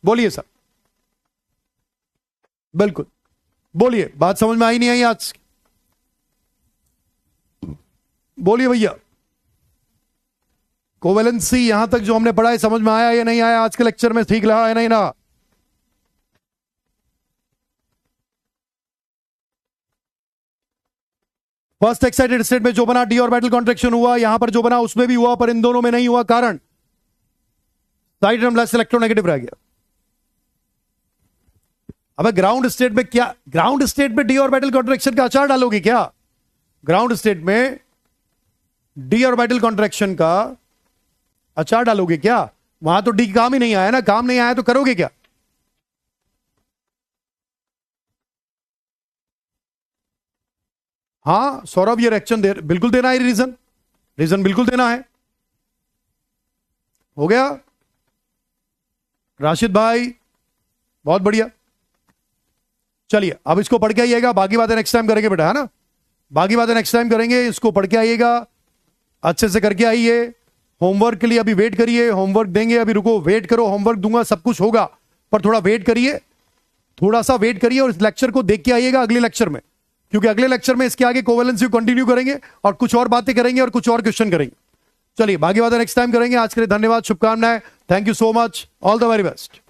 बोलिए सर, बिल्कुल बोलिए, बात समझ में आई नहीं आई आज? बोलिए भैया, कोवेलेंसी यहां तक जो हमने पढ़ा है समझ में आया या नहीं आया आज के लेक्चर में? ठीक रहा है नहीं ना? फर्स्ट एक्साइटेड स्टेट में जो बना डी ऑर्बिटल कॉन्ट्रैक्शन हुआ, यहां पर जो बना उसमें भी हुआ, पर इन दोनों में नहीं हुआ, कारण साइड लेस इलेक्ट्रोनेगेटिव रह गया। अब ग्राउंड स्टेट में क्या, ग्राउंड स्टेट में डी ऑर्बिटल कॉन्ट्रैक्शन का अचार डालोगे क्या? ग्राउंड स्टेट में डी ऑर्बिटल कॉन्ट्रैक्शन का अचार डालोगे क्या? वहां तो डी काम ही नहीं आया ना, काम नहीं आया तो करोगे क्या? हाँ सौरभ, ये रिएक्शन बिल्कुल देना है, रीजन रीजन बिल्कुल देना है। हो गया राशिद भाई, बहुत बढ़िया। चलिए अब इसको पढ़ के आइएगा, बाकी बातें नेक्स्ट टाइम करेंगे बेटा, है ना? बाकी बातें नेक्स्ट टाइम करेंगे, इसको पढ़ के आइएगा, अच्छे से करके आइए। होमवर्क के लिए अभी वेट करिए, होमवर्क देंगे, अभी रुको, वेट करो, होमवर्क दूंगा, सब कुछ होगा, पर थोड़ा वेट करिए, थोड़ा सा वेट करिए, और इस लेक्चर को देख के आइएगा अगले लेक्चर में, क्योंकि अगले लेक्चर में इसके आगे कोवेलेंसी कंटिन्यू करेंगे और कुछ और बातें करेंगे और कुछ और क्वेश्चन करेंगे। चलिए बाकी बातें नेक्स्ट टाइम करेंगे। आज के लिए धन्यवाद, शुभकामनाएं, thank you so much, all the very best.